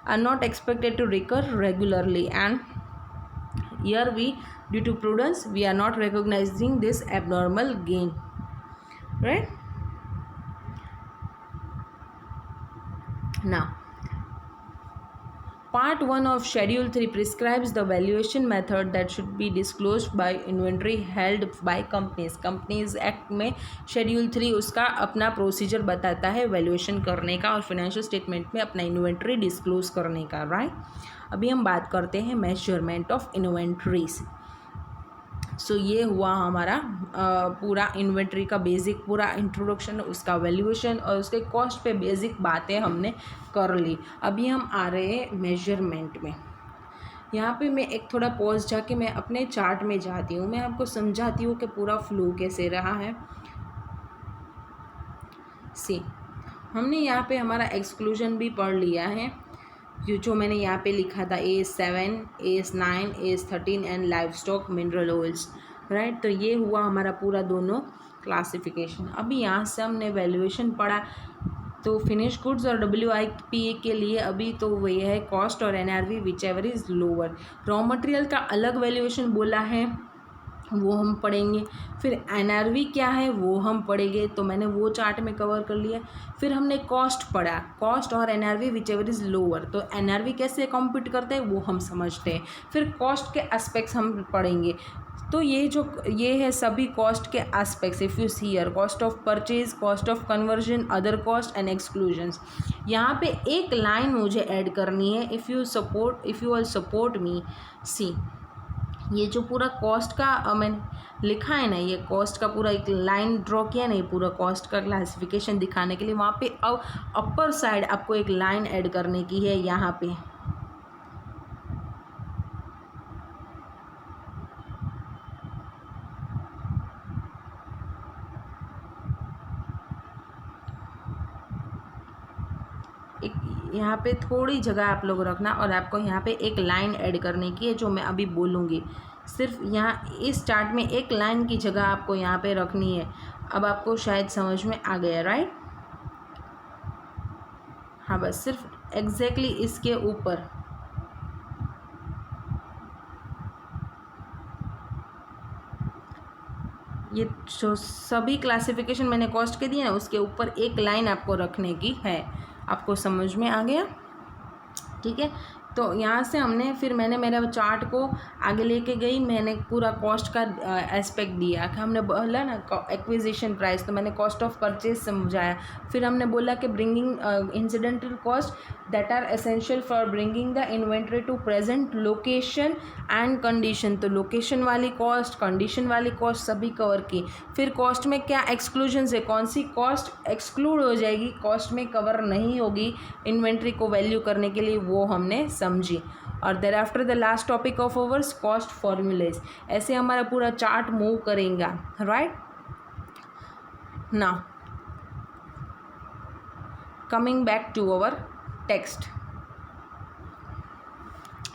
are not expected to recur regularly, and here we, due to prudence, we are not recognizing this abnormal gain, right. Now Part 1 of Schedule 3 prescribes the valuation method that should be disclosed by inventory held by companies. Companies Act में Schedule 3 उसका अपना प्रोसीजर बताता है वैल्यूएशन करने का और फिनेंशियल स्टेटमेंट में अपना इन्वेंट्री डिस्क्लोज करने का, राइट। अभी हम बात करते हैं मेजरमेंट ऑफ इन्वेंट्रीज। सो ये हुआ हमारा पूरा इन्वेंट्री का बेसिक पूरा इंट्रोडक्शन, उसका वैल्यूएशन और उसके कॉस्ट पे बेसिक बातें हमने कर ली। अभी हम आ रहे हैं मेजरमेंट में। यहाँ पे मैं एक थोड़ा पॉज जाके मैं अपने चार्ट में जाती हूँ, मैं आपको समझाती हूँ कि पूरा फ्लो कैसे रहा है। सी, हमने यहाँ पे हमारा एक्सक्लूजन भी पढ़ लिया है, जो मैंने यहाँ पे लिखा था AS7, AS9, AS13 and live stock mineral oils, right. तो ये हुआ हमारा पूरा दोनों क्लासिफिकेशन। अभी यहाँ से हमने वैल्यूएशन पढ़ा, तो फिनिश गुड्स और WIPA के लिए अभी तो वही है कॉस्ट और NRV which ever is lower. Raw material का अलग वैल्यूएशन बोला है, वो हम पढ़ेंगे। फिर NRV क्या है वो हम पढ़ेंगे, तो मैंने वो चार्ट में कवर कर लिया। फिर हमने कॉस्ट पढ़ा, कॉस्ट और NRV which ever is lower, तो NRV कैसे कॉम्पीट करते हैं वो हम समझते हैं। फिर कॉस्ट के एस्पेक्ट्स हम पढ़ेंगे। तो ये है सभी कॉस्ट के aspects. If you see here, cost of purchase, cost of conversion, other cost and exclusions. यहाँ पे एक लाइन मुझे ऐड करनी है, if you all support me. See, ये जो पूरा कॉस्ट का मैंने लिखा है ना, ये कॉस्ट का पूरा एक लाइन ड्रॉ किया ना, ये पूरा कॉस्ट का क्लासिफिकेशन दिखाने के लिए, वहाँ पे अब अपर साइड आपको एक लाइन ऐड करने की है। यहाँ पे यहाँ पे थोड़ी जगह आप लोग रखना, और आपको यहाँ पे एक लाइन ऐड करने की है जो मैं अभी बोलूँगी। सिर्फ यहाँ इस चार्ट में एक लाइन की जगह आपको यहाँ पे रखनी है। अब आपको शायद समझ में आ गया, राइट। हाँ, बस सिर्फ एग्जैक्टली इसके ऊपर ये जो सभी क्लासिफिकेशन मैंने कॉस्ट के दिए ना, उसके ऊपर एक लाइन आपको रखने की है। आपको समझ में आ गया, ठीक है। तो यहाँ से मैंने मेरा चार्ट को आगे लेके गई, मैंने पूरा कॉस्ट का एस्पेक्ट दिया कि हमने बोला ना एक्विजिशन प्राइस, तो मैंने कॉस्ट ऑफ परचेज समझाया। फिर हमने बोला कि bringing incidental cost that are essential for bringing the inventory to present location and condition. तो लोकेशन वाली कॉस्ट, कंडीशन वाली कॉस्ट सभी कवर की। फिर कॉस्ट में क्या एक्सक्लूजन्स है, कौन सी कॉस्ट एक्सक्लूड हो जाएगी, कॉस्ट में कवर नहीं होगी इन्वेंट्री को वैल्यू करने के लिए, वो हमने समझी। और thereafter the last topic of ours cost formulas. ऐसे हमारा पूरा चार्ट मूव करेगा, right. Now coming back to our text,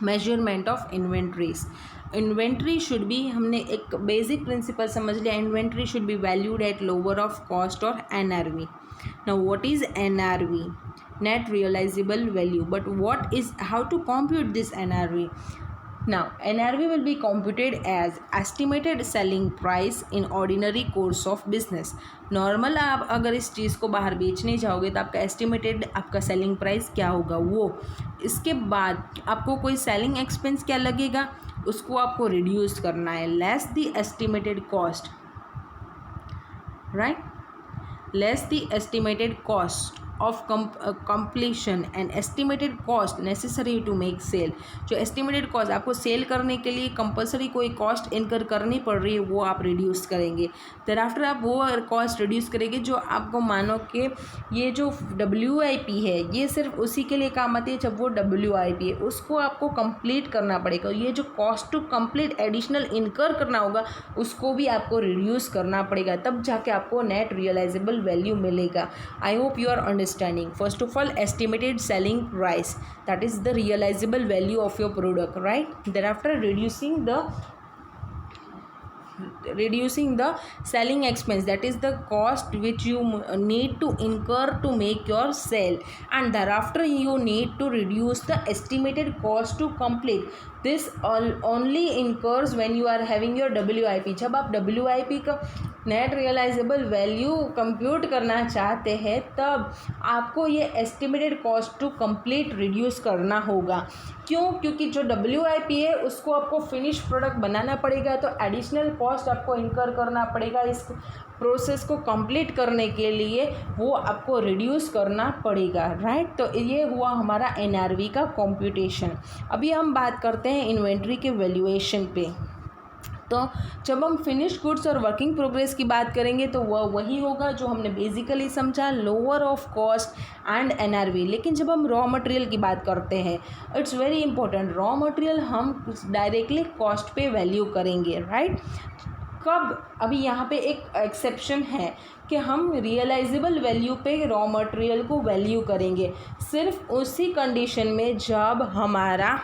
measurement of inventories. Inventory should be, हमने एक बेसिक प्रिंसिपल समझ लिया, inventory should be valued at lower of cost और NRV. Now what is NRV? Net realizable value. But what is, how to compute this NRV? Now NRV will be computed as estimated selling price in ordinary course of business. Normal आप अगर इस चीज़ को बाहर बेचने जाओगे तो आपका एस्टिमेटेड आपका सेलिंग प्राइस क्या होगा वो, इसके बाद आपको कोई सेलिंग एक्सपेंस क्या लगेगा उसको आपको रिड्यूस करना है, less the estimated cost, right, less the estimated cost of completion and estimated cost necessary to make sale. जो estimated cost आपको सेल करने के लिए कंपलसरी कोई कॉस्ट इनकर करनी पड़ रही है वो आप रिड्यूस करेंगे. thereafter आप वो कॉस्ट रिड्यूस करेंगे जो आपको मानो कि ये जो WIP है ये सिर्फ उसी के लिए काम आती है जब वो WIP है, उसको आपको कंप्लीट करना पड़ेगा. ये जो कॉस्ट टू कंप्लीट एडिशनल इनकर करना होगा उसको भी आपको रिड्यूस करना पड़ेगा, तब जाके आपको नेट रियलाइजेबल वैल्यू मिलेगा. I hope you are understanding. First of all estimated selling price, that is the realizable value of your product, right? Thereafter reducing the selling expense, that is the cost which you need to incur to make your sale, and thereafter you need to reduce the estimated cost to complete. This only incurs when you are having your WIP. जब आप WIP का नेट रियलाइजेबल वैल्यू कंप्यूट करना चाहते हैं तब आपको ये estimated cost to complete reduce करना होगा. क्यों? क्योंकि जो WIP है उसको आपको फिनिश प्रोडक्ट बनाना पड़ेगा, तो एडिशनल कॉस्ट आपको इनकर करना पड़ेगा. इस प्रोसेस को कंप्लीट करने के लिए वो आपको रिड्यूस करना पड़ेगा, राइट. तो ये हुआ हमारा NRV का कॉम्प्यूटेशन. अभी हम बात करते हैं इन्वेंट्री के वैल्यूएशन पे. तो जब हम फिनिश गुड्स और वर्किंग प्रोग्रेस की बात करेंगे तो वह वही होगा जो हमने बेसिकली समझा, lower of cost and NRV. लेकिन जब हम रॉ मटेरियल की बात करते हैं, it's very important, raw material हम डायरेक्टली कॉस्ट पे वैल्यू करेंगे, राइट. कब? अभी यहाँ पे एक एक्सेप्शन है कि हम रियलाइजेबल वैल्यू पे रॉ मटेरियल को वैल्यू करेंगे सिर्फ उसी कंडीशन में जब हमारा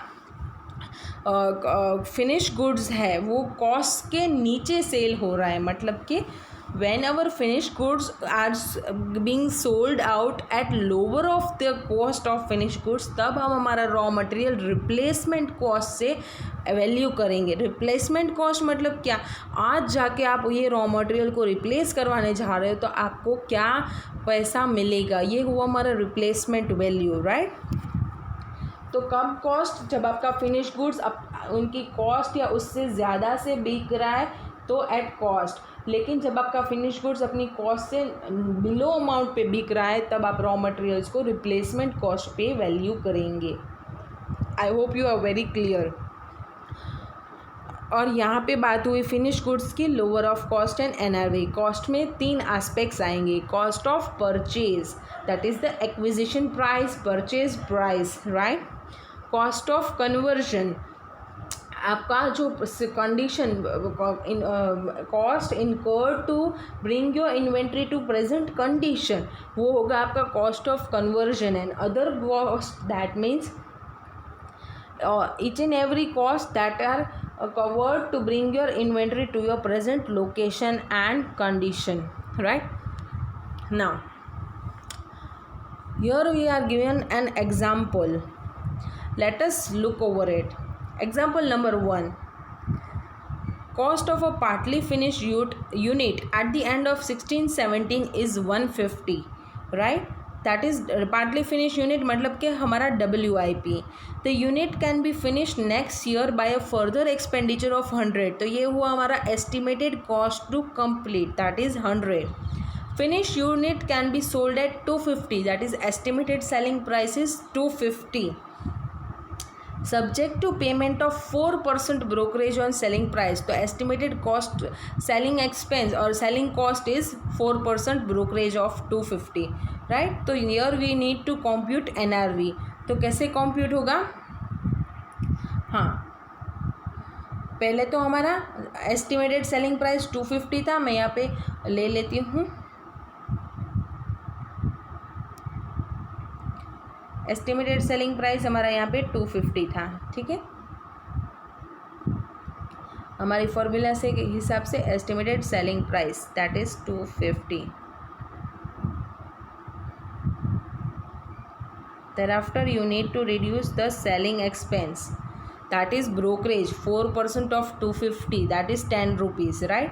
फिनिश गुड्स है वो कॉस्ट के नीचे सेल हो रहा है. मतलब कि when our finish goods are being sold out at lower of the cost of finish goods, तब हम हमारा रॉ मटेरियल रिप्लेसमेंट कॉस्ट से वैल्यू करेंगे. रिप्लेसमेंट कॉस्ट मतलब क्या? आज जाके आप ये रॉ मटेरियल को रिप्लेस करवाने जा रहे हो तो आपको क्या पैसा मिलेगा, ये हुआ हमारा रिप्लेसमेंट वैल्यू, राइट. तो कम कॉस्ट, जब आपका फिनिश गुड्स उनकी कॉस्ट या उससे ज़्यादा से बिक रहा है तो एट कॉस्ट. लेकिन जब आपका फिनिश गुड्स अपनी कॉस्ट से बिलो अमाउंट पे बिक रहा है तब आप रॉ मटेरियल्स को रिप्लेसमेंट कॉस्ट पे वैल्यू करेंगे. I hope you are very clear. और यहाँ पे बात हुई फिनिश गुड्स की, lower of cost and NRV. Cost में 3 एस्पेक्ट्स आएंगे. Cost of purchase, that is the acquisition price, purchase price, right. Cost of conversion, आपका जो condition cost incurred to bring your inventory to present condition, वो होगा आपका cost of conversion. And other cost, that means each and every cost that are covered to bring your inventory to your present location and condition, right. Now here we are given an example. Let us look over it. Example number 1. Cost of a partly finished unit at the end of 16-17 is 150, right. That is partly finish unit मतलब कि हमारा WIP. The unit can be finish next year by a further expenditure of 100. तो ये हुआ हमारा estimated cost to complete, that is 100. Finish unit can be sold at 250, that is estimated selling price is 250. Subject to payment of 4% brokerage on selling price. तो एस्टिमेटेड कॉस्ट सेलिंग एक्सपेंस और selling cost is 4% brokerage of 250, right. तो here we need to compute NRV. तो कैसे कंप्यूट होगा? हाँ, पहले तो हमारा एस्टिमेटेड सेलिंग प्राइस 250 था, मैं यहाँ पे ले लेती हूँ. एस्टिमेटेड सेलिंग प्राइस हमारा यहाँ पे 250 था, ठीक है. हमारी फॉर्मूला से के हिसाब से estimated selling price that is 250. Thereafter you need to reduce the selling expense, that is brokerage, 4% of 250, that is 10 rupees, right?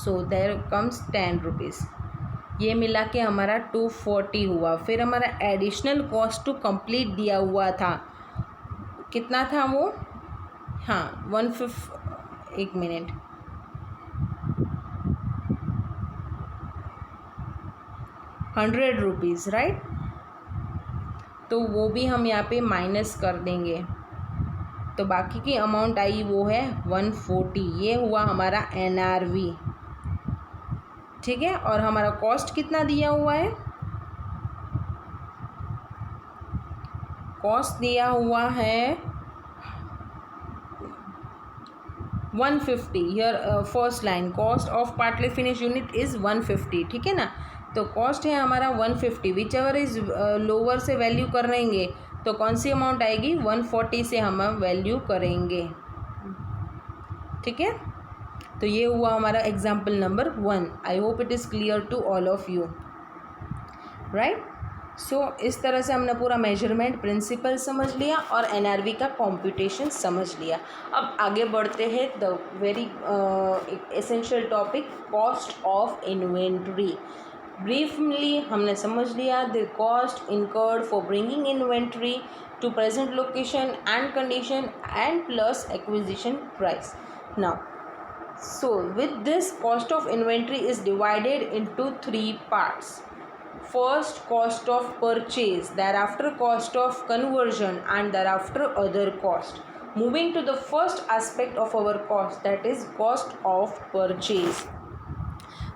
So there comes 10 rupees. ये मिला के हमारा 240 हुआ. फिर हमारा एडिशनल कॉस्ट टू कंप्लीट दिया हुआ था, कितना था वो? हाँ 150, 1 मिनट, 100 रुपीज़, राइट? तो वो भी हम यहाँ पे माइनस कर देंगे, तो बाकी की अमाउंट आई वो है 140. ये हुआ हमारा NRV, ठीक है. और हमारा कॉस्ट कितना दिया हुआ है? कॉस्ट दिया हुआ है 150. Here first line, cost of partly finish unit is 150, ठीक है ना. तो कॉस्ट है हमारा 150, विच एवर इज़ लोअर से वैल्यू करेंगे तो कौन सी अमाउंट आएगी? 140 से हम वैल्यू करेंगे, ठीक है. तो ये हुआ हमारा example number 1. I hope it is clear to all of you, right. So इस तरह से हमने पूरा मेजरमेंट प्रिंसिपल समझ लिया और NRV का कॉम्पिटिशन समझ लिया. अब आगे बढ़ते हैं the very essential topic, cost of inventory. Briefly हमने समझ लिया the cost incurred for bringing inventory to present location and condition and plus acquisition price. Now so with this, cost of inventory is divided into 3 parts. First, cost of purchase, thereafter cost of conversion, and thereafter other cost. Moving to the first aspect of our cost, that is cost of purchase.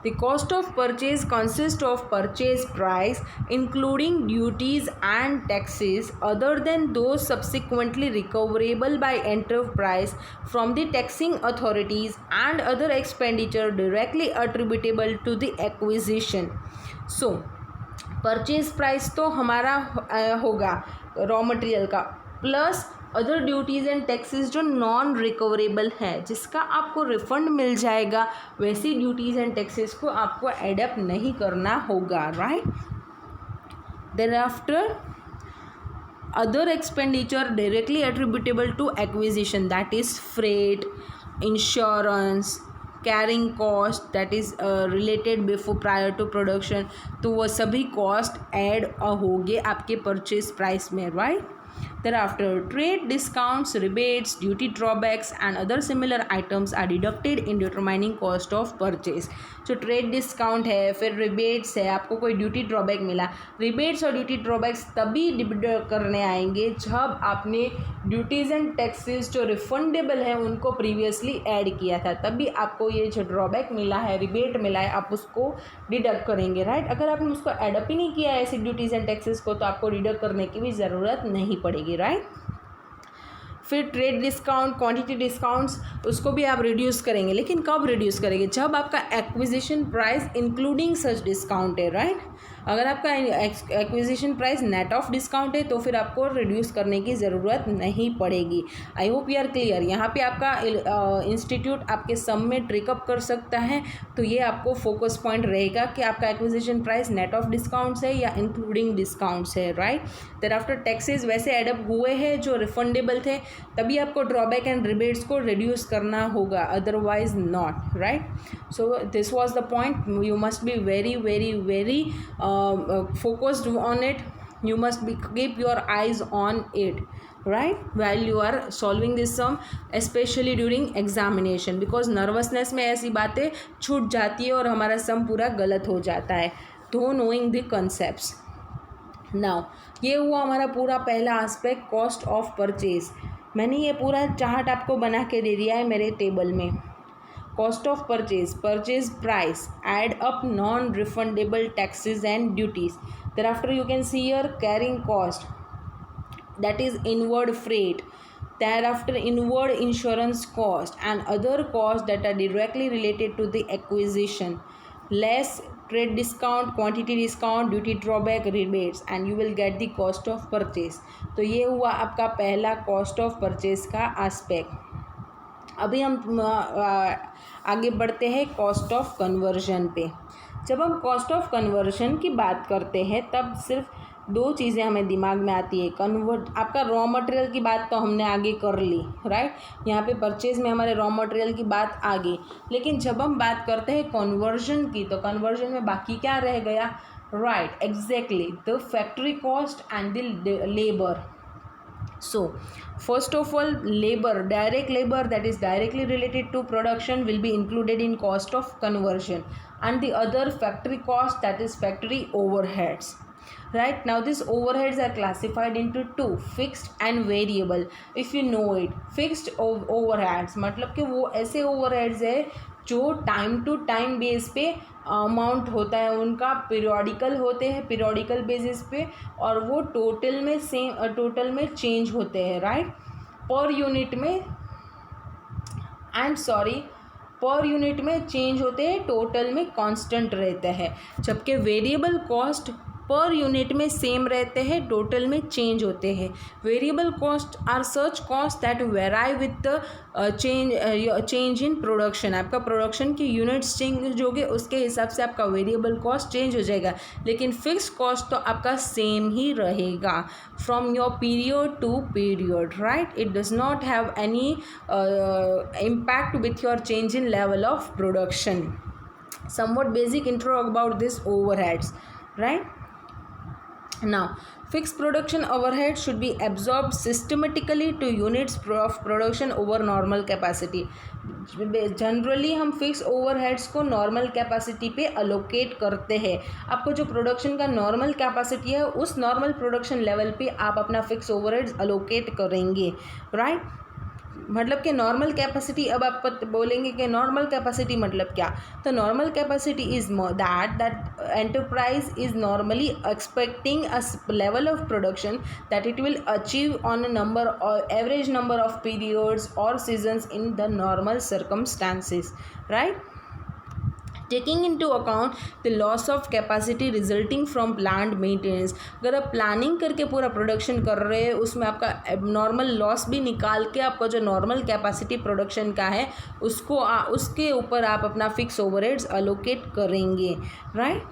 The cost of purchase consists of purchase price including duties and taxes other than those subsequently recoverable by enterprise from the taxing authorities and other expenditure directly attributable to the acquisition. So purchase price तो हमारा होगा रॉ मटेरियल का, plus other duties and taxes जो नॉन रिकवरेबल है, जिसका आपको रिफंड मिल जाएगा, वैसी ड्यूटीज़ एंड टैक्सेस को आपको एडअप नहीं करना होगा, right. Then after other expenditure directly attributable to acquisition, that is freight, insurance, carrying cost that is related before prior to production. तो वो सभी कॉस्ट ऐड होंगे आपके परचेज प्राइस में, right. Thereafter, trade discounts, rebates, duty drawbacks and other similar items are deducted in determining cost of purchase. जो ट्रेड डिस्काउंट है, फिर रिबेट्स है, आपको कोई ड्यूटी ड्रॉबैक मिला, रिबेट्स और ड्यूटी ड्रॉबैक्स तभी डिडक्ट करने आएंगे जब आपने ड्यूटीज़ एंड टैक्सेस जो रिफंडेबल हैं उनको प्रीवियसली ऐड किया था, तभी आपको ये जो ड्रॉबैक मिला है, रिबेट मिला है, आप उसको डिडक्ट करेंगे, राइट. अगर आपने उसको एडअप ही नहीं किया है ऐसी ड्यूटीज़ एंड टैक्सेस को, तो आपको डिडक्ट करने की भी ज़रूरत नहीं पड़ेगी, राइट. फिर ट्रेड डिस्काउंट, क्वांटिटी डिस्काउंट्स, उसको भी आप रिड्यूस करेंगे, लेकिन कब रिड्यूस करेंगे? जब आपका एक्विजिशन प्राइस इंक्लूडिंग सच डिस्काउंट है, राइट. अगर आपका acquisition price net of discount है तो फिर आपको रिड्यूस करने की ज़रूरत नहीं पड़ेगी. I hope you are clear. यहाँ पे आपका इंस्टीट्यूट आपके सम में ट्रिकअप कर सकता है, तो ये आपको फोकस पॉइंट रहेगा कि आपका acquisition price net of discounts है या इंक्लूडिंग डिस्काउंट्स है, राइट. देन आफ्टर टैक्सेस वैसे एडअप हुए हैं जो रिफंडेबल थे, तभी आपको ड्रॉबैक एंड रिबेट्स को रिड्यूस करना होगा, otherwise not, right. So this was the point. You must be very very very focused on it. You must keep your eyes on it, right, while you are solving this sum, especially during examination, because nervousness में ऐसी बातें छूट जाती है और हमारा सम पूरा गलत हो जाता है. तो knowing the concepts. Now ये हुआ हमारा पूरा पहला एस्पेक्ट, कॉस्ट ऑफ परचेज. मैंने ये पूरा चार्ट आपको बना के दे दिया है मेरे टेबल में. Cost of purchase, purchase price, add up non-refundable taxes and duties. Thereafter you can see here carrying cost, that is inward freight. Thereafter inward insurance cost and other costs that are directly related to the acquisition, less trade discount, quantity discount, duty drawback, rebates, and you will get the cost of purchase. तो ये हुआ आपका पहला cost of purchase का aspect. अभी हम आगे बढ़ते हैं कॉस्ट ऑफ कन्वर्जन पे। जब हम कॉस्ट ऑफ कन्वर्जन की बात करते हैं तब सिर्फ दो चीज़ें हमें दिमाग में आती है। आपका रॉ मटेरियल की बात तो हमने आगे कर ली, राइट। यहाँ पे परचेज में हमारे रॉ मटेरियल की बात आ गई, लेकिन जब हम बात करते हैं कन्वर्जन की तो कन्वर्जन में बाकी क्या रह गया, right, exactly, the factory cost and the labour. So, first of all, labor, direct labor that is directly related to production will be included in cost of conversion, and the other factory cost, that is factory overheads. Right now, these overheads are classified into two, fixed and variable. If you know it, fixed overheads मतलब कि वो ऐसे overheads है जो टाइम टू टाइम बेस पे अमाउंट होता है उनका, पीरियोडिकल होते हैं, पीरियोडिकल बेसिस पे, और वो टोटल में चेंज होते हैं, राइट, पर यूनिट में चेंज होते हैं, टोटल में कांस्टेंट रहते हैं। जबकि वेरिएबल कॉस्ट पर यूनिट में सेम रहते हैं, टोटल में चेंज होते हैं। Variable cost are such cost that vary with the change in production. आपका प्रोडक्शन की यूनिट्स चेंज होंगे, उसके हिसाब से आपका वेरिएबल कॉस्ट चेंज हो जाएगा, लेकिन फिक्स कॉस्ट तो आपका सेम ही रहेगा from your period to period, right. It does not have any impact with your change in level of production. Somewhat basic intro about this overheads, right? Now, fixed production overhead should be absorbed systematically to units of production over normal capacity. Generally हम फिक्स ओवरहेड्स को नॉर्मल कैपेसिटी पे अलोकेट करते हैं। आपको जो प्रोडक्शन का नॉर्मल कैपेसिटी है उस नॉर्मल प्रोडक्शन लेवल पे आप अपना फिक्स ओवरहेड्स अलोकेट करेंगे, राइट। मतलब कि नॉर्मल कैपेसिटी, अब आप बोलेंगे कि नॉर्मल कैपेसिटी मतलब क्या, तो normal capacity is that enterprise is normally expecting a level of production that it will achieve on average number of periods और seasons in the normal circumstances, right. Taking into account the loss of capacity resulting from plant maintenance. अगर आप प्लानिंग करके पूरा प्रोडक्शन कर रहे हैं, उसमें आपका एबनॉर्मल लॉस भी निकाल के आपका जो नॉर्मल कैपेसिटी प्रोडक्शन का है उसके ऊपर आप अपना फिक्स ओवरहेड्स अलोकेट करेंगे, राइट।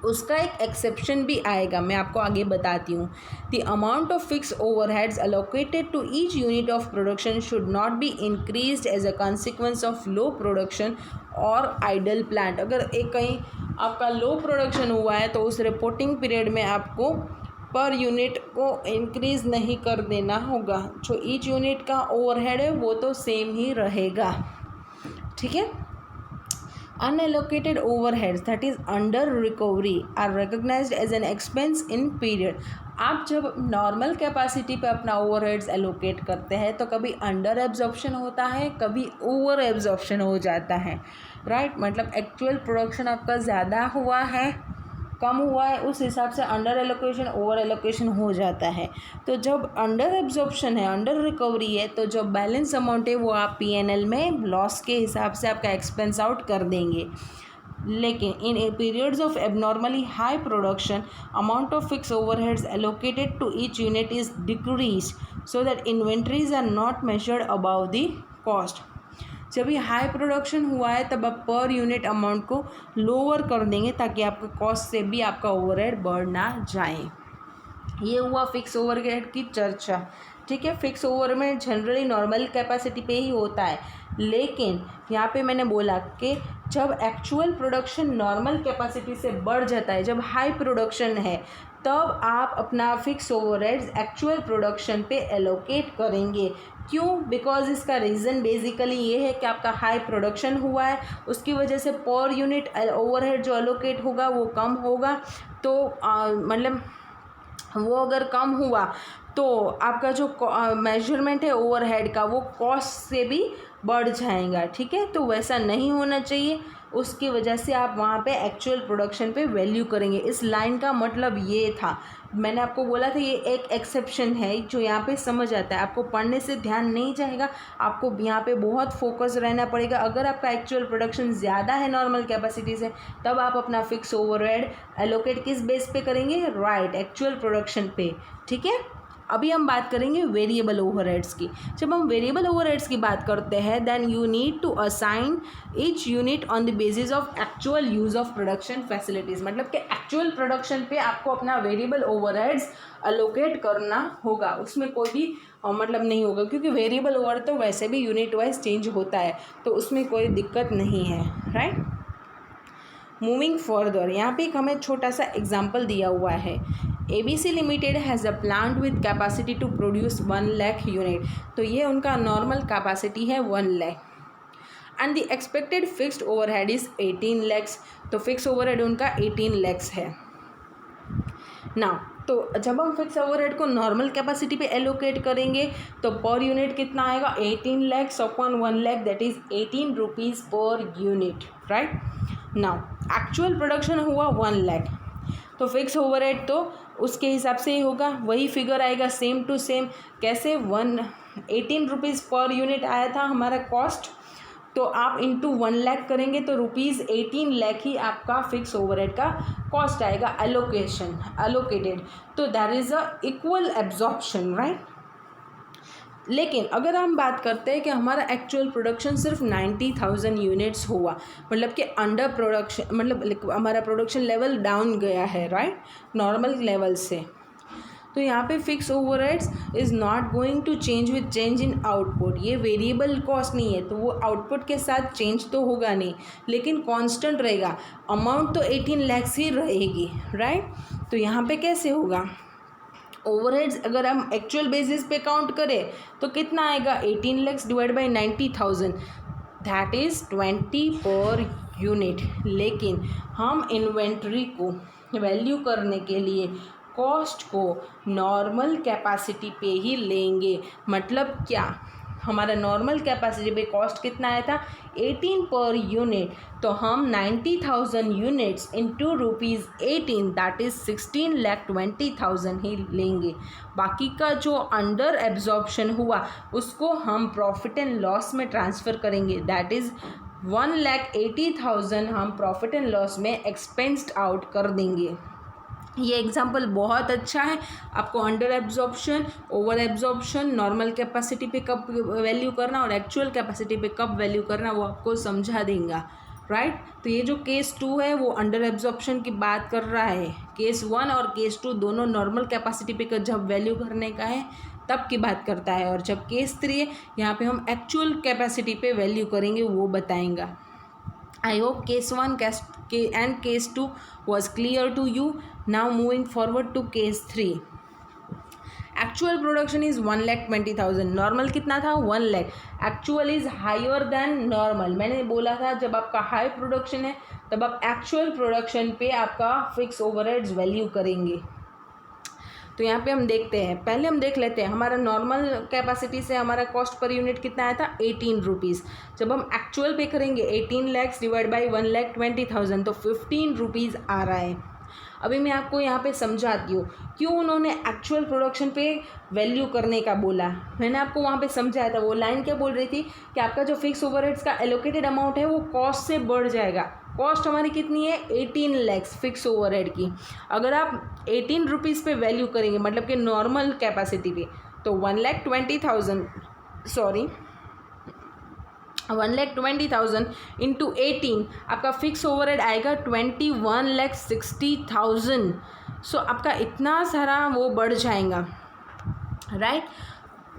उसका एक एक्सेप्शन भी आएगा, मैं आपको आगे बताती हूँ। The amount of fix overheads allocated to each unit of production should not be increased as a consequence of low production और आइडल प्लांट। अगर एक कहीं आपका लो प्रोडक्शन हुआ है तो उस रिपोर्टिंग पीरियड में आपको पर यूनिट को इंक्रीज़ नहीं कर देना होगा। जो ईच यूनिट का ओवरहेड है वो तो सेम ही रहेगा, ठीक है। Unallocated overheads that is under recovery are recognized as an expense in period. आप जब नॉर्मल कैपेसिटी पे अपना ओवरहेड्स एलोकेट करते हैं तो कभी अंडर एब्जॉर्प्शन होता है, कभी ओवर एब्जॉर्प्शन हो जाता है, राइट। मतलब एक्चुअल प्रोडक्शन आपका ज़्यादा हुआ है, कम हुआ है, उस हिसाब से अंडर एलोकेशन ओवर एलोकेशन हो जाता है। तो जब अंडर एब्जॉर्प्शन है, अंडर रिकवरी है, तो जो बैलेंस अमाउंट है वो आप पीएनएल में लॉस के हिसाब से आपका एक्सपेंस आउट कर देंगे। लेकिन in periods of abnormally high production amount of fix overheads allocated to each unit is decrease so that inventories are not measured above the cost. जब ये हाई प्रोडक्शन हुआ है तब आप पर यूनिट अमाउंट को लोअर कर देंगे ताकि आपका कॉस्ट से भी आपका ओवरहेड बढ़ ना जाए। ये हुआ फिक्स ओवरहेड की चर्चा, ठीक है। फिक्स ओवर में जनरली नॉर्मल कैपेसिटी पे ही होता है, लेकिन यहाँ पे मैंने बोला कि जब एक्चुअल प्रोडक्शन नॉर्मल कैपेसिटी से बढ़ जाता है, जब हाई प्रोडक्शन है, तब आप अपना फिक्स ओवरहेड्स एक्चुअल प्रोडक्शन पे एलोकेट करेंगे। क्यों? बिकॉज इसका रीज़न बेसिकली ये है कि आपका हाई प्रोडक्शन हुआ है, उसकी वजह से पर यूनिट ओवरहेड जो एलोकेट होगा वो कम होगा। तो मतलब वो अगर कम हुआ तो आपका जो मेजरमेंट है ओवरहेड का वो कॉस्ट से भी बढ़ जाएगा, ठीक है। तो वैसा नहीं होना चाहिए, उसकी वजह से आप वहाँ पे एक्चुअल प्रोडक्शन पे वैल्यू करेंगे। इस लाइन का मतलब ये था, मैंने आपको बोला था ये एक एक्सेप्शन है जो यहाँ पे समझ आता है। आपको पढ़ने से ध्यान नहीं जाएगा, आपको यहाँ पे बहुत फोकस रहना पड़ेगा। अगर आपका एक्चुअल प्रोडक्शन ज़्यादा है नॉर्मल कैपेसिटी से, तब आप अपना फिक्स ओवरहेड एलोकेट किस बेस पे करेंगे? राइट, एक्चुअल प्रोडक्शन पे, ठीक है। अभी हम बात करेंगे वेरिएबल ओवरहेड्स की। जब हम वेरिएबल ओवरहेड्स की बात करते हैं then you need to assign each unit on the basis of actual use of production facilities. मतलब कि एक्चुअल प्रोडक्शन पे आपको अपना वेरिएबल ओवरहेड्स अलोकेट करना होगा, उसमें कोई भी मतलब नहीं होगा, क्योंकि वेरिएबल ओवरहेड तो वैसे भी यूनिट वाइज चेंज होता है, तो उसमें कोई दिक्कत नहीं है, राइट। मूविंग फर्दर, यहाँ पे एक हमें छोटा सा एग्जाम्पल दिया हुआ है। ABC limited has a plant with capacity to produce 1 lakh unit. तो ये उनका नॉर्मल कैपेसिटी है 1 lakh and the expected fixed overhead is 18 lakhs. तो फिक्स ओवरहेड उनका 18 लैक्स है ना। तो जब हम फिक्स ओवरहेड को नॉर्मल कैपेसिटी पे एलोकेट करेंगे तो पर यूनिट कितना आएगा, 18 lakhs upon 1 lakh, that is 18 rupees per unit, right. Now actual production हुआ 1 लाख, तो फिक्स ओवरहेड तो उसके हिसाब से ही होगा, वही फिगर आएगा सेम टू सेम। कैसे, 18 रुपीज़ पर यूनिट आया था हमारा कॉस्ट, तो आप इंटू 1 लाख करेंगे तो रुपीज़ 18 लाख ही आपका फिक्स ओवरहेड का कॉस्ट आएगा अलोकेटेड। तो that is a equal absorption, right. लेकिन अगर हम बात करते हैं कि हमारा एक्चुअल प्रोडक्शन सिर्फ 90,000 यूनिट्स हुआ, मतलब कि अंडर प्रोडक्शन, मतलब हमारा प्रोडक्शन लेवल डाउन गया है, राइट, नॉर्मल लेवल से, तो यहाँ पे fix overheads is not going to change with change in output. ये वेरिएबल कॉस्ट नहीं है, तो वो आउटपुट के साथ चेंज तो होगा नहीं, लेकिन कांस्टेंट रहेगा। अमाउंट तो 18 लैक्स ही रहेगी, राइट। तो यहाँ पे कैसे होगा, ओवरहेड्स अगर हम एक्चुअल बेसिस पे काउंट करें तो कितना आएगा, 18 lakhs divide by 90,000, that is 20 per unit. लेकिन हम इन्वेंट्री को वैल्यू करने के लिए कॉस्ट को नॉर्मल कैपेसिटी पे ही लेंगे। मतलब क्या, हमारा नॉर्मल कैपेसिटी पे कॉस्ट कितना आया था, 18 पर यूनिट, तो हम 90,000 units into rupees 18, that is 16,20,000 ही लेंगे। बाकी का जो अंडर एब्जॉर्प्शन हुआ उसको हम प्रॉफिट एंड लॉस में ट्रांसफ़र करेंगे, दैट इज़ 1,80,000 हम प्रॉफिट एंड लॉस में एक्सपेंस्ड आउट कर देंगे। ये एग्जाम्पल बहुत अच्छा है, आपको under absorption, over absorption, normal capacity पे कब वैल्यू करना और एक्चुअल कैपेसिटी पे कब वैल्यू करना वो आपको समझा देगा, राइट। तो ये जो केस 2 है वो अंडर एब्जॉर्प्शन की बात कर रहा है, केस 1 और केस 2 दोनों नॉर्मल कैपेसिटी पे जब वैल्यू करने का है तब की बात करता है, और जब केस 3 है यहाँ पे हम एक्चुअल कैपेसिटी पे वैल्यू करेंगे वो बताएंगा। I hope case 1 and case 2 was clear to you. Now moving forward to case 3. Actual production is 1,20,000. Normal कितना था, 1 lakh. Actual is higher than normal. मैंने बोला था जब आपका हाई प्रोडक्शन है तब आप एक्चुअल प्रोडक्शन पे आपका फिक्स ओवरहेड्स वैल्यू करेंगे। तो यहाँ पे हम देखते हैं, पहले हम देख लेते हैं हमारा नॉर्मल कैपेसिटी से हमारा कॉस्ट पर यूनिट कितना आया था, 18 रुपीज़। जब हम एक्चुअल पे करेंगे 18 लैक्स डिवाइड बाई 1,20,000 तो 15 रुपीज़ आ रहा है। अभी मैं आपको यहाँ पे समझाती हूँ क्यों उन्होंने एक्चुअल प्रोडक्शन पे वैल्यू करने का बोला। मैंने आपको वहाँ पे समझाया था, वो लाइन क्या बोल रही थी कि आपका जो फिक्स ओवरहेड्स का एलोकेटेड अमाउंट है वो कॉस्ट से बढ़ जाएगा। कॉस्ट हमारी कितनी है, 18 लैक्स फिक्स ओवरहेड की। अगर आप 18 रुपीज़ पे वैल्यू करेंगे मतलब कि नॉर्मल कैपेसिटी पे, तो 1,20,000 इंटू 18 आपका फिक्स ओवरहेड आएगा 21,60,000। सो आपका इतना सारा वो बढ़ जाएगा, राइट।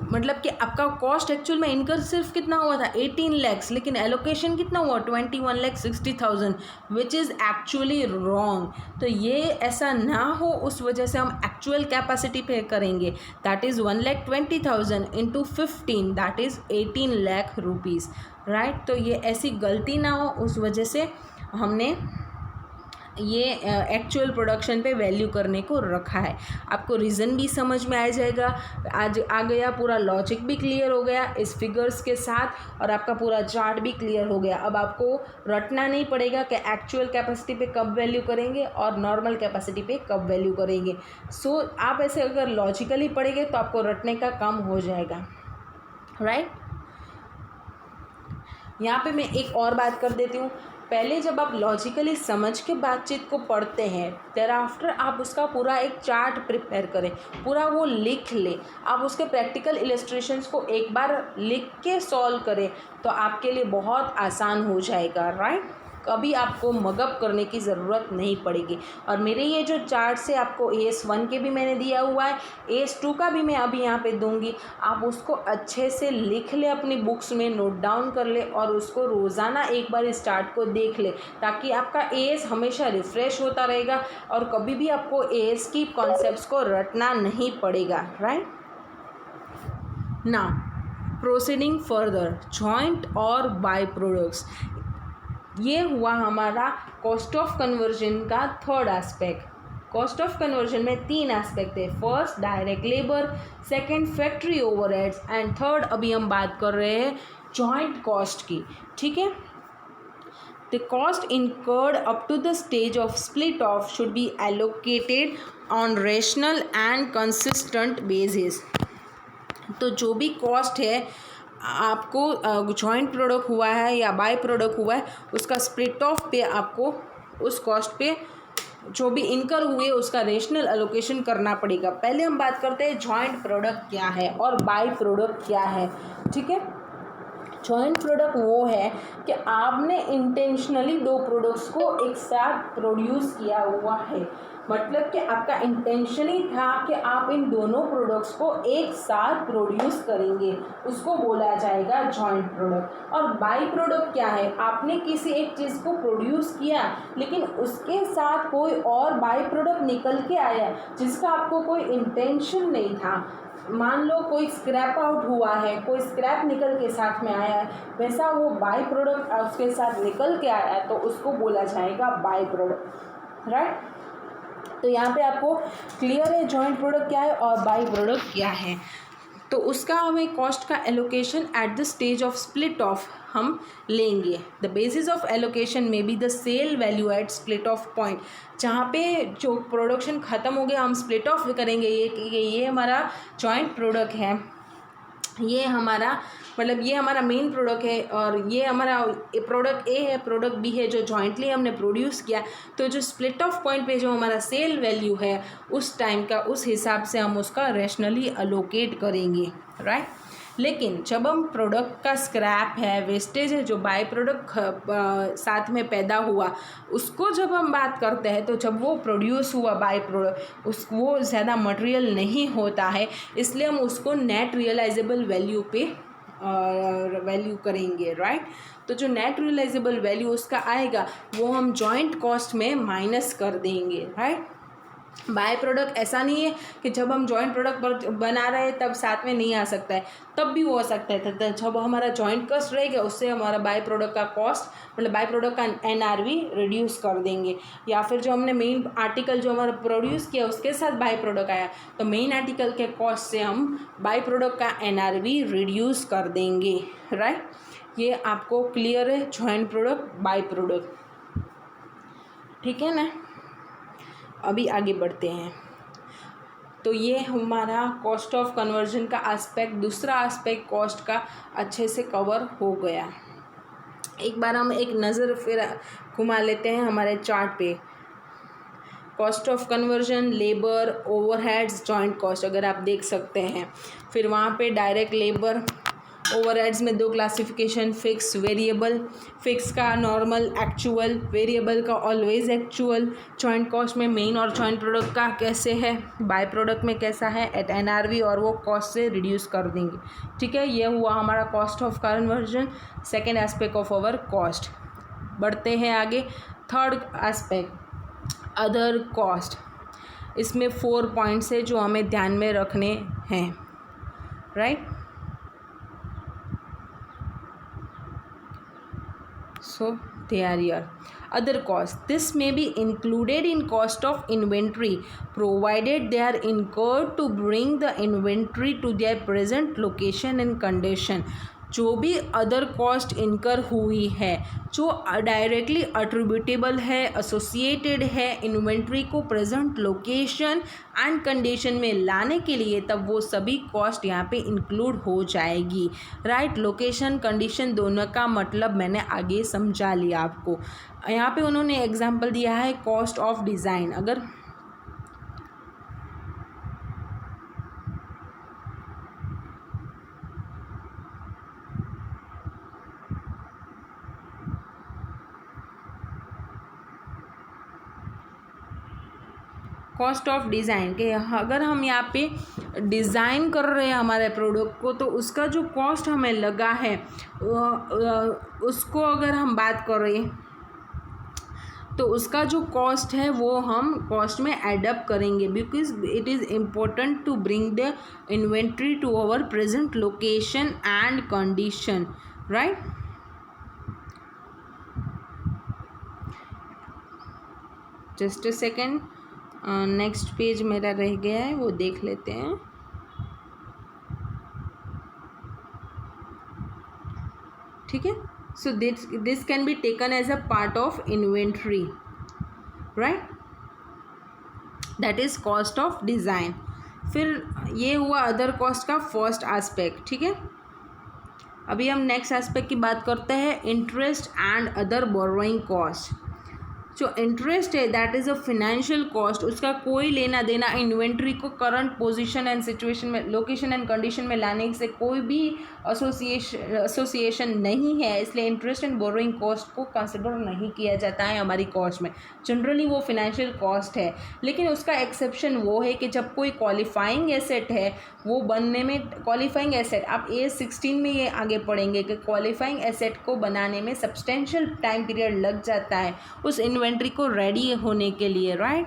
मतलब कि आपका कॉस्ट एक्चुअल में इनकर सिर्फ कितना हुआ था, 18 लैक्स, लेकिन एलोकेशन कितना हुआ, 21,60,000, विच इज़ एक्चुअली रॉन्ग। तो ये ऐसा ना हो उस वजह से हम एक्चुअल कैपेसिटी पे करेंगे, that is 1,20,000 into 15, that is 18 lakh rupees, right. तो ये ऐसी गलती ना हो उस वजह से हमने ये एक्चुअल प्रोडक्शन पे वैल्यू करने को रखा है। आपको रीज़न भी समझ में आ जाएगा, आज आ गया, पूरा लॉजिक भी क्लियर हो गया इस फिगर्स के साथ, और आपका पूरा चार्ट भी क्लियर हो गया। अब आपको रटना नहीं पड़ेगा कि एक्चुअल कैपेसिटी पे कब वैल्यू करेंगे और नॉर्मल कैपेसिटी पे कब वैल्यू करेंगे। सो आप ऐसे अगर लॉजिकली पढ़ेंगे तो आपको रटने का काम हो जाएगा, राइट। यहाँ पे मैं एक और बात कर देती हूँ, पहले जब आप लॉजिकली समझ के बातचीत को पढ़ते हैं, देयर आफ्टर आप उसका पूरा एक चार्ट प्रिपेयर करें, पूरा वो लिख ले, आप उसके प्रैक्टिकल इलस्ट्रेशंस को एक बार लिख के सॉल्व करें तो आपके लिए बहुत आसान हो जाएगा, राइट। कभी आपको मगअप करने की ज़रूरत नहीं पड़ेगी। और मेरे ये जो चार्ट से आपको AS1 के भी मैंने दिया हुआ है, AS2 का भी मैं अभी यहाँ पे दूंगी, आप उसको अच्छे से लिख ले, अपनी बुक्स में नोट डाउन कर ले और उसको रोज़ाना एक बार इस चार्ट को देख ले, ताकि आपका AS हमेशा रिफ़्रेश होता रहेगा और कभी भी आपको AS की कॉन्सेप्ट्स को रटना नहीं पड़ेगा, right. Now proceeding further, joint और बाय प्रोडक्ट्स, ये हुआ हमारा कॉस्ट ऑफ कन्वर्जन का third aspect. Cost of conversion में 3 एस्पेक्ट है। First direct labour, second factory overheads and third अभी हम बात कर रहे हैं जॉइंट कॉस्ट की, ठीक है। The cost incurred up to the stage of split off should be allocated on rational and consistent basis. तो जो भी कॉस्ट है आपको जॉइंट प्रोडक्ट हुआ है या बाय प्रोडक्ट हुआ है, उसका स्प्लिट ऑफ पे आपको उस कॉस्ट पे जो भी इनकर हुए उसका रेशनल एलोकेशन करना पड़ेगा। पहले हम बात करते हैं जॉइंट प्रोडक्ट क्या है और बाय प्रोडक्ट क्या है, ठीक है। जॉइंट प्रोडक्ट वो है कि आपने इंटेंशनली 2 प्रोडक्ट्स को एक साथ प्रोड्यूस किया हुआ है, मतलब कि आपका इंटेंशन ही था कि आप इन दोनों प्रोडक्ट्स को एक साथ प्रोड्यूस करेंगे, उसको बोला जाएगा जॉइंट प्रोडक्ट। और बाय प्रोडक्ट क्या है, आपने किसी एक चीज़ को प्रोड्यूस किया लेकिन उसके साथ कोई और बाय प्रोडक्ट निकल के आया जिसका आपको कोई इंटेंशन नहीं था। मान लो कोई स्क्रैप आउट हुआ है, कोई स्क्रैप निकल के साथ में आया है, वैसा वो बाय प्रोडक्ट उसके साथ निकल के आया है तो उसको बोला जाएगा बाय प्रोडक्ट, राइट। तो यहाँ पे आपको क्लियर है जॉइंट प्रोडक्ट क्या है और बाय प्रोडक्ट क्या है। तो उसका हमें कॉस्ट का allocation at the stage of split off हम लेंगे। द बेसिस ऑफ एलोकेशन में be the sale value at split off point, जहाँ पे जो प्रोडक्शन ख़त्म हो गया हम स्प्लिट ऑफ करेंगे। ये हमारा जॉइंट प्रोडक्ट है, ये हमारा मतलब ये हमारा मेन प्रोडक्ट है और ये हमारा प्रोडक्ट ए है, प्रोडक्ट बी है जो जॉइंटली हमने प्रोड्यूस किया। तो जो स्प्लिट ऑफ पॉइंट पे जो हमारा सेल वैल्यू है उस टाइम का, उस हिसाब से हम उसका रैशनली अलोकेट करेंगे, राइट। लेकिन जब हम प्रोडक्ट का स्क्रैप है, वेस्टेज है, जो बाय प्रोडक्ट साथ में पैदा हुआ, उसको जब हम बात करते हैं तो जब वो प्रोड्यूस हुआ बाय प्रोडक्ट वो ज़्यादा मटेरियल नहीं होता है, इसलिए हम उसको नेट रियलाइजेबल वैल्यू पे वैल्यू करेंगे, राइट। तो जो नेट रियलाइजेबल वैल्यू उसका आएगा वो हम जॉइंट कॉस्ट में माइनस कर देंगे, राइट। बाय प्रोडक्ट ऐसा नहीं है कि जब हम जॉइंट प्रोडक्ट बना रहे हैं तब साथ में नहीं आ सकता है, तब भी वो हो सकता है। तो जब हमारा जॉइंट कॉस्ट रहेगा उससे हमारा बाय प्रोडक्ट का कॉस्ट मतलब बाय प्रोडक्ट का NRV रिड्यूस कर देंगे। या फिर जो हमने मेन आर्टिकल जो हमारा प्रोड्यूस किया उसके साथ बाय प्रोडक्ट आया तो मेन आर्टिकल के कॉस्ट से हम बाय प्रोडक्ट का NRV रिड्यूस कर देंगे, राइट। ये आपको क्लियर है जॉइंट प्रोडक्ट बाय प्रोडक्ट, ठीक है ना। अभी आगे बढ़ते हैं। तो ये हमारा कॉस्ट ऑफ कन्वर्जन का एस्पेक्ट, दूसरा एस्पेक्ट कॉस्ट का अच्छे से कवर हो गया। एक बार हम एक नज़र फिर घुमा लेते हैं हमारे चार्ट पे। Cost of conversion, labour, overheads, joint cost अगर आप देख सकते हैं। फिर वहाँ पे डायरेक्ट लेबर, ओवरहेड्स में 2 क्लासिफिकेशन, फिक्स, वेरिएबल। फिक्स का नॉर्मल, एक्चुअल, वेरिएबल का ऑलवेज एक्चुअल। जॉइंट कॉस्ट में मेन और जॉइंट प्रोडक्ट का कैसे है, बाय प्रोडक्ट में कैसा है एट NRV, और वो कॉस्ट से रिड्यूस कर देंगे, ठीक है। ये हुआ हमारा cost of conversion, second aspect of our cost. बढ़ते हैं आगे, थर्ड एस्पेक्ट अदर कॉस्ट। इसमें 4 पॉइंट्स है जो हमें ध्यान में रखने हैं, right. So they are here. Other costs. This may be included in cost of inventory provided they are incurred to bring the inventory to their present location and condition. जो भी अदर कॉस्ट इनकर हुई है जो डायरेक्टली अट्रीब्यूटेबल है, एसोसिएटेड है इन्वेंट्री को प्रेजेंट लोकेशन एंड कंडीशन में लाने के लिए, तब वो सभी कॉस्ट यहाँ पे इंक्लूड हो जाएगी। राइट, लोकेशन कंडीशन दोनों का मतलब मैंने आगे समझा लिया आपको। यहाँ पे उन्होंने एग्जांपल दिया है कॉस्ट ऑफ डिज़ाइन। अगर कॉस्ट ऑफ डिज़ाइन के अगर हम यहाँ पे डिज़ाइन कर रहे हैं हमारे प्रोडक्ट को, तो उसका जो कॉस्ट हमें लगा है उसको अगर हम बात करें तो उसका जो कॉस्ट है वो हम कॉस्ट में एडअप करेंगे, because it is important to bring the inventory to our present location and condition. Right, just a second, next page मेरा रह गया है वो देख लेते हैं। ठीक है, so this can be taken as a part of inventory, right, that is cost of design. फिर ये हुआ अदर कॉस्ट का फर्स्ट एस्पेक्ट। ठीक है, अभी हम नेक्स्ट एस्पेक्ट की बात करते हैं, interest and other borrowing cost. जो इंटरेस्ट है that is a financial cost, उसका कोई लेना देना इन्वेंट्री को करंट पोजीशन एंड सिचुएशन में, लोकेशन एंड कंडीशन में लाने से कोई भी एसोसिएशन नहीं है, इसलिए इंटरेस्ट एंड बोरोइंग कॉस्ट को कंसिडर नहीं किया जाता है हमारी कॉस्ट में। जनरली वो फिनेंशियल कॉस्ट है, लेकिन उसका एक्सेप्शन वो है कि जब कोई क्वालिफाइंग एसेट है वो बनने में, क्वालिफाइंग एसेट आप AS16 में ये आगे पढ़ेंगे कि क्वालिफाइंग एसेट को बनाने में सब्सटेंशियल टाइम पीरियड लग जाता है उस इन्वेंट्री को रेडी होने के लिए। राइट,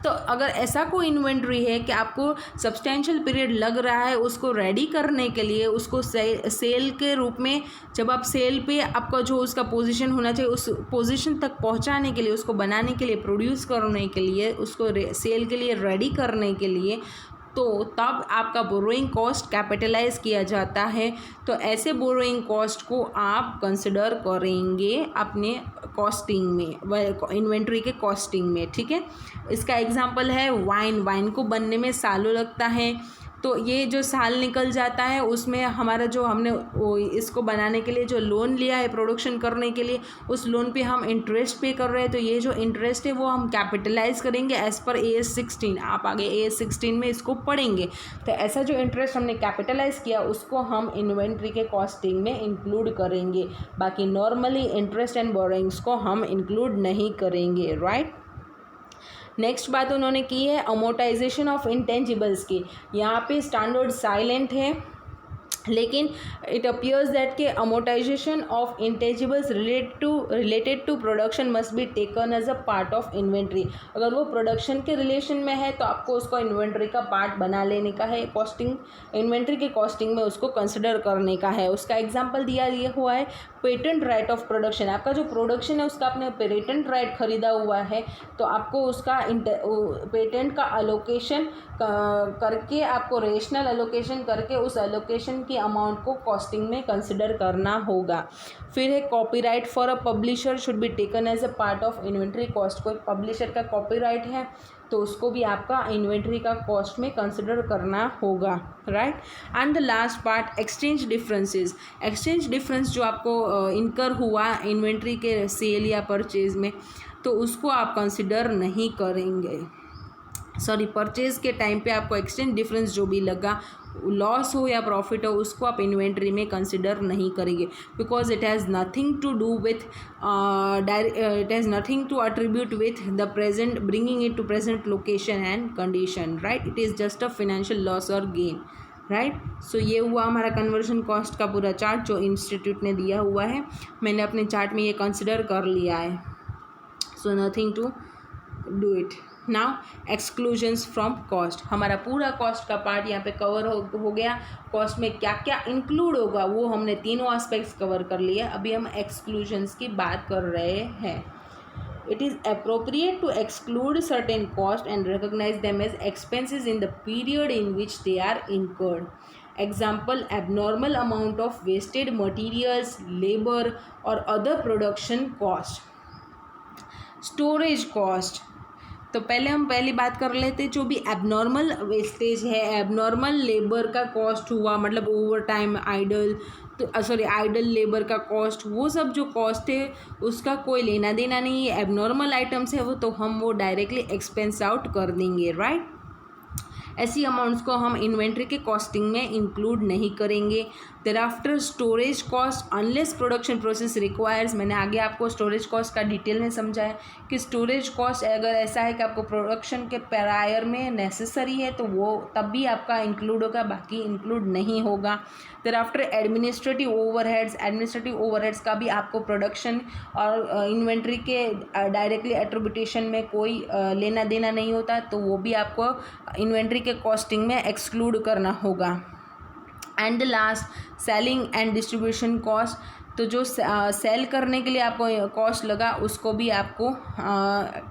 तो अगर ऐसा कोई इन्वेंट्री है कि आपको सब्सटेंशियल पीरियड लग रहा है उसको रेडी करने के लिए, उसको सेल के रूप में, जब आप सेल पे आपका जो उसका पोजीशन होना चाहिए उस पोजीशन तक पहुंचाने के लिए, उसको बनाने के लिए, प्रोड्यूस करने के लिए, उसको सेल के लिए रेडी करने के लिए, तो तब आपका बोरोइंग कॉस्ट कैपिटलाइज किया जाता है। तो ऐसे बोरोइंग कॉस्ट को आप कंसिडर करेंगे अपने कॉस्टिंग में, इन्वेंट्री के कॉस्टिंग में। ठीक है, इसका एग्जांपल है वाइन। वाइन को बनने में सालों लगता है, तो ये जो साल निकल जाता है उसमें हमारा जो हमने इसको बनाने के लिए जो लोन लिया है प्रोडक्शन करने के लिए, उस लोन पे हम इंटरेस्ट पे कर रहे हैं, तो ये जो इंटरेस्ट है वो हम कैपिटलाइज करेंगे एज़ पर AS16। आप आगे AS16 में इसको पढ़ेंगे। तो ऐसा जो इंटरेस्ट हमने कैपिटलाइज किया उसको हम इन्वेंट्री के कॉस्टिंग में इंक्लूड करेंगे, बाकी नॉर्मली इंटरेस्ट एंड बोरोइंग्स को हम इंक्लूड नहीं करेंगे। राइट, नेक्स्ट बात उन्होंने की है अमोर्टाइजेशन ऑफ इंटेंजिबल्स की। यहाँ पे स्टैंडर्ड साइलेंट है, लेकिन इट अपियर्स दैट के amortization of intangibles related to production must be taken as a part of inventory. अगर वो प्रोडक्शन के रिलेशन में है तो आपको उसको इन्वेंट्री का पार्ट बना लेने का है, कॉस्टिंग, इन्वेंट्री के कॉस्टिंग में उसको कंसिडर करने का है। उसका एग्जांपल दिया हुआ है पेटेंट राइट ऑफ प्रोडक्शन। आपका जो प्रोडक्शन है उसका आपने पेटेंट राइट खरीदा हुआ है, तो आपको उसका पेटेंट का अलोकेशन करके, आपको रेशनल अलोकेशन करके उस अलोकेशन की अमाउंट को कॉस्टिंग में कंसिडर करना होगा। फिर है copyright for a publisher should be taken as a part of inventory cost. कोई पब्लिशर का कॉपीराइट है तो उसको भी आपका इन्वेंट्री का कॉस्ट में कंसिडर करना होगा। Right, and the last part exchange differences. Exchange difference जो आपको इनकर हुआ इन्वेंट्री के सेल या परचेज में, तो उसको आप कंसिडर नहीं करेंगे। सॉरी, परचेज के टाइम पे आपको एक्सचेंज डिफरेंस जो भी लगा, लॉस हो या प्रॉफिट हो, उसको आप इन्वेंट्री में कंसिडर नहीं करेंगे, because it has nothing to do with, it has nothing to attribute with the present, bringing it to present location and condition. Right, it is just a financial loss और गेन। राइट, सो ये हुआ हमारा कन्वर्जन कॉस्ट का पूरा चार्ट जो इंस्टीट्यूट ने दिया हुआ है। मैंने अपने चार्ट में ये कंसिडर कर लिया है, so nothing to do it. Now exclusions from cost, हमारा पूरा कॉस्ट का पार्ट यहाँ पे कवर हो गया। कॉस्ट में क्या क्या इंक्लूड होगा वो हमने तीनों एस्पेक्ट्स कवर कर लिए। अभी हम एक्सक्लूजन्स की बात कर रहे हैं। It is appropriate to exclude certain costs and recognize them as expenses in the period in which they are incurred. Example abnormal amount of wasted materials, labour और other production cost. Storage cost, तो पहले हम पहली बात कर लेते जो भी एबनॉर्मल वेस्टेज है, एबनॉर्मल लेबर का कॉस्ट हुआ, मतलब ओवर टाइम आइडल, तो सॉरी आइडल लेबर का कॉस्ट, वो सब जो कॉस्ट है उसका कोई लेना देना नहीं है, एबनॉर्मल आइटम्स है वो, तो हम वो डायरेक्टली एक्सपेंस आउट कर देंगे, राइट। ऐसी अमाउंट्स को हम इन्वेंट्री के कॉस्टिंग में इंक्लूड नहीं करेंगे। Thereafter storage cost unless production process requires, मैंने आगे आपको स्टोरेज कॉस्ट का डिटेल में समझाया कि स्टोरेज कॉस्ट अगर ऐसा है कि आपको प्रोडक्शन के प्रायर में नेसेसरी है तो वो तब भी आपका इंक्लूड होगा, बाकी इंक्लूड नहीं होगा। Thereafter administrative overheads, administrative overheads का भी आपको प्रोडक्शन और इन्वेंट्री के डायरेक्टली एट्रीब्यूटेशन में कोई लेना देना नहीं होता, तो वो भी आपको इन्वेंट्री के कॉस्टिंग में एक्सक्लूड करना होगा। And last selling and distribution cost, तो जो सेल करने के लिए आपको कॉस्ट लगा उसको भी आपको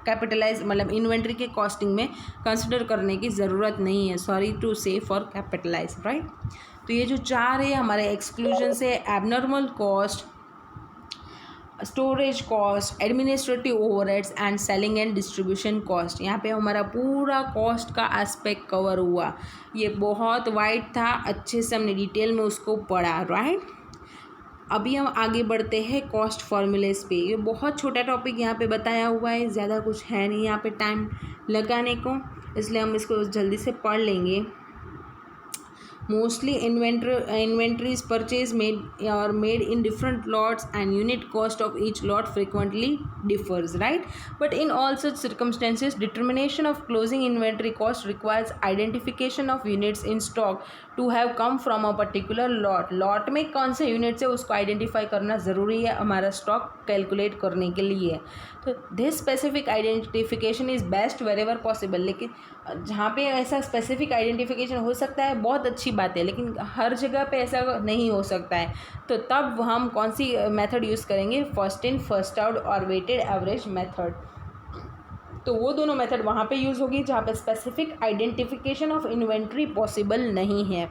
कैपिटलाइज मतलब इन्वेंट्री के कॉस्टिंग में कंसिडर करने की ज़रूरत नहीं है, सॉरी टू से फॉर कैपिटलाइज, राइट। तो ये जो चार है हमारे एक्सक्लूजन से, abnormal cost, storage cost, administrative overheads and selling and distribution cost, यहाँ पे हमारा पूरा कॉस्ट का एस्पेक्ट कवर हुआ। ये बहुत वाइड था, अच्छे से हमने डिटेल में उसको पढ़ा, राइट। अभी हम आगे बढ़ते हैं कॉस्ट फॉर्मूलेस पे। ये बहुत छोटा टॉपिक यहाँ पे बताया हुआ है, ज़्यादा कुछ है नहीं यहाँ पे टाइम लगाने को, इसलिए हम इसको जल्दी से पढ़ लेंगे। Mostly inventories purchase made in different lots and unit cost of each lot frequently differs, right? But in all such circumstances, determination of closing inventory cost requires identification of units in stock to have come from a particular lot. Lot में कौन से units है उसको identify करना ज़रूरी है हमारा stock calculate करने के लिए। तो this specific identification is best wherever possible, लेकिन जहाँ पे ऐसा स्पेसिफिक आइडेंटिफिकेशन हो सकता है बहुत अच्छी बात है, लेकिन हर जगह पे ऐसा नहीं हो सकता है, तो तब हम कौन सी मेथड यूज़ करेंगे, फर्स्ट इन फर्स्ट आउट और वेटेड एवरेज मेथड। तो वो दोनों मेथड वहाँ पे यूज़ होगी जहाँ पे specific identification of inventory possible नहीं है,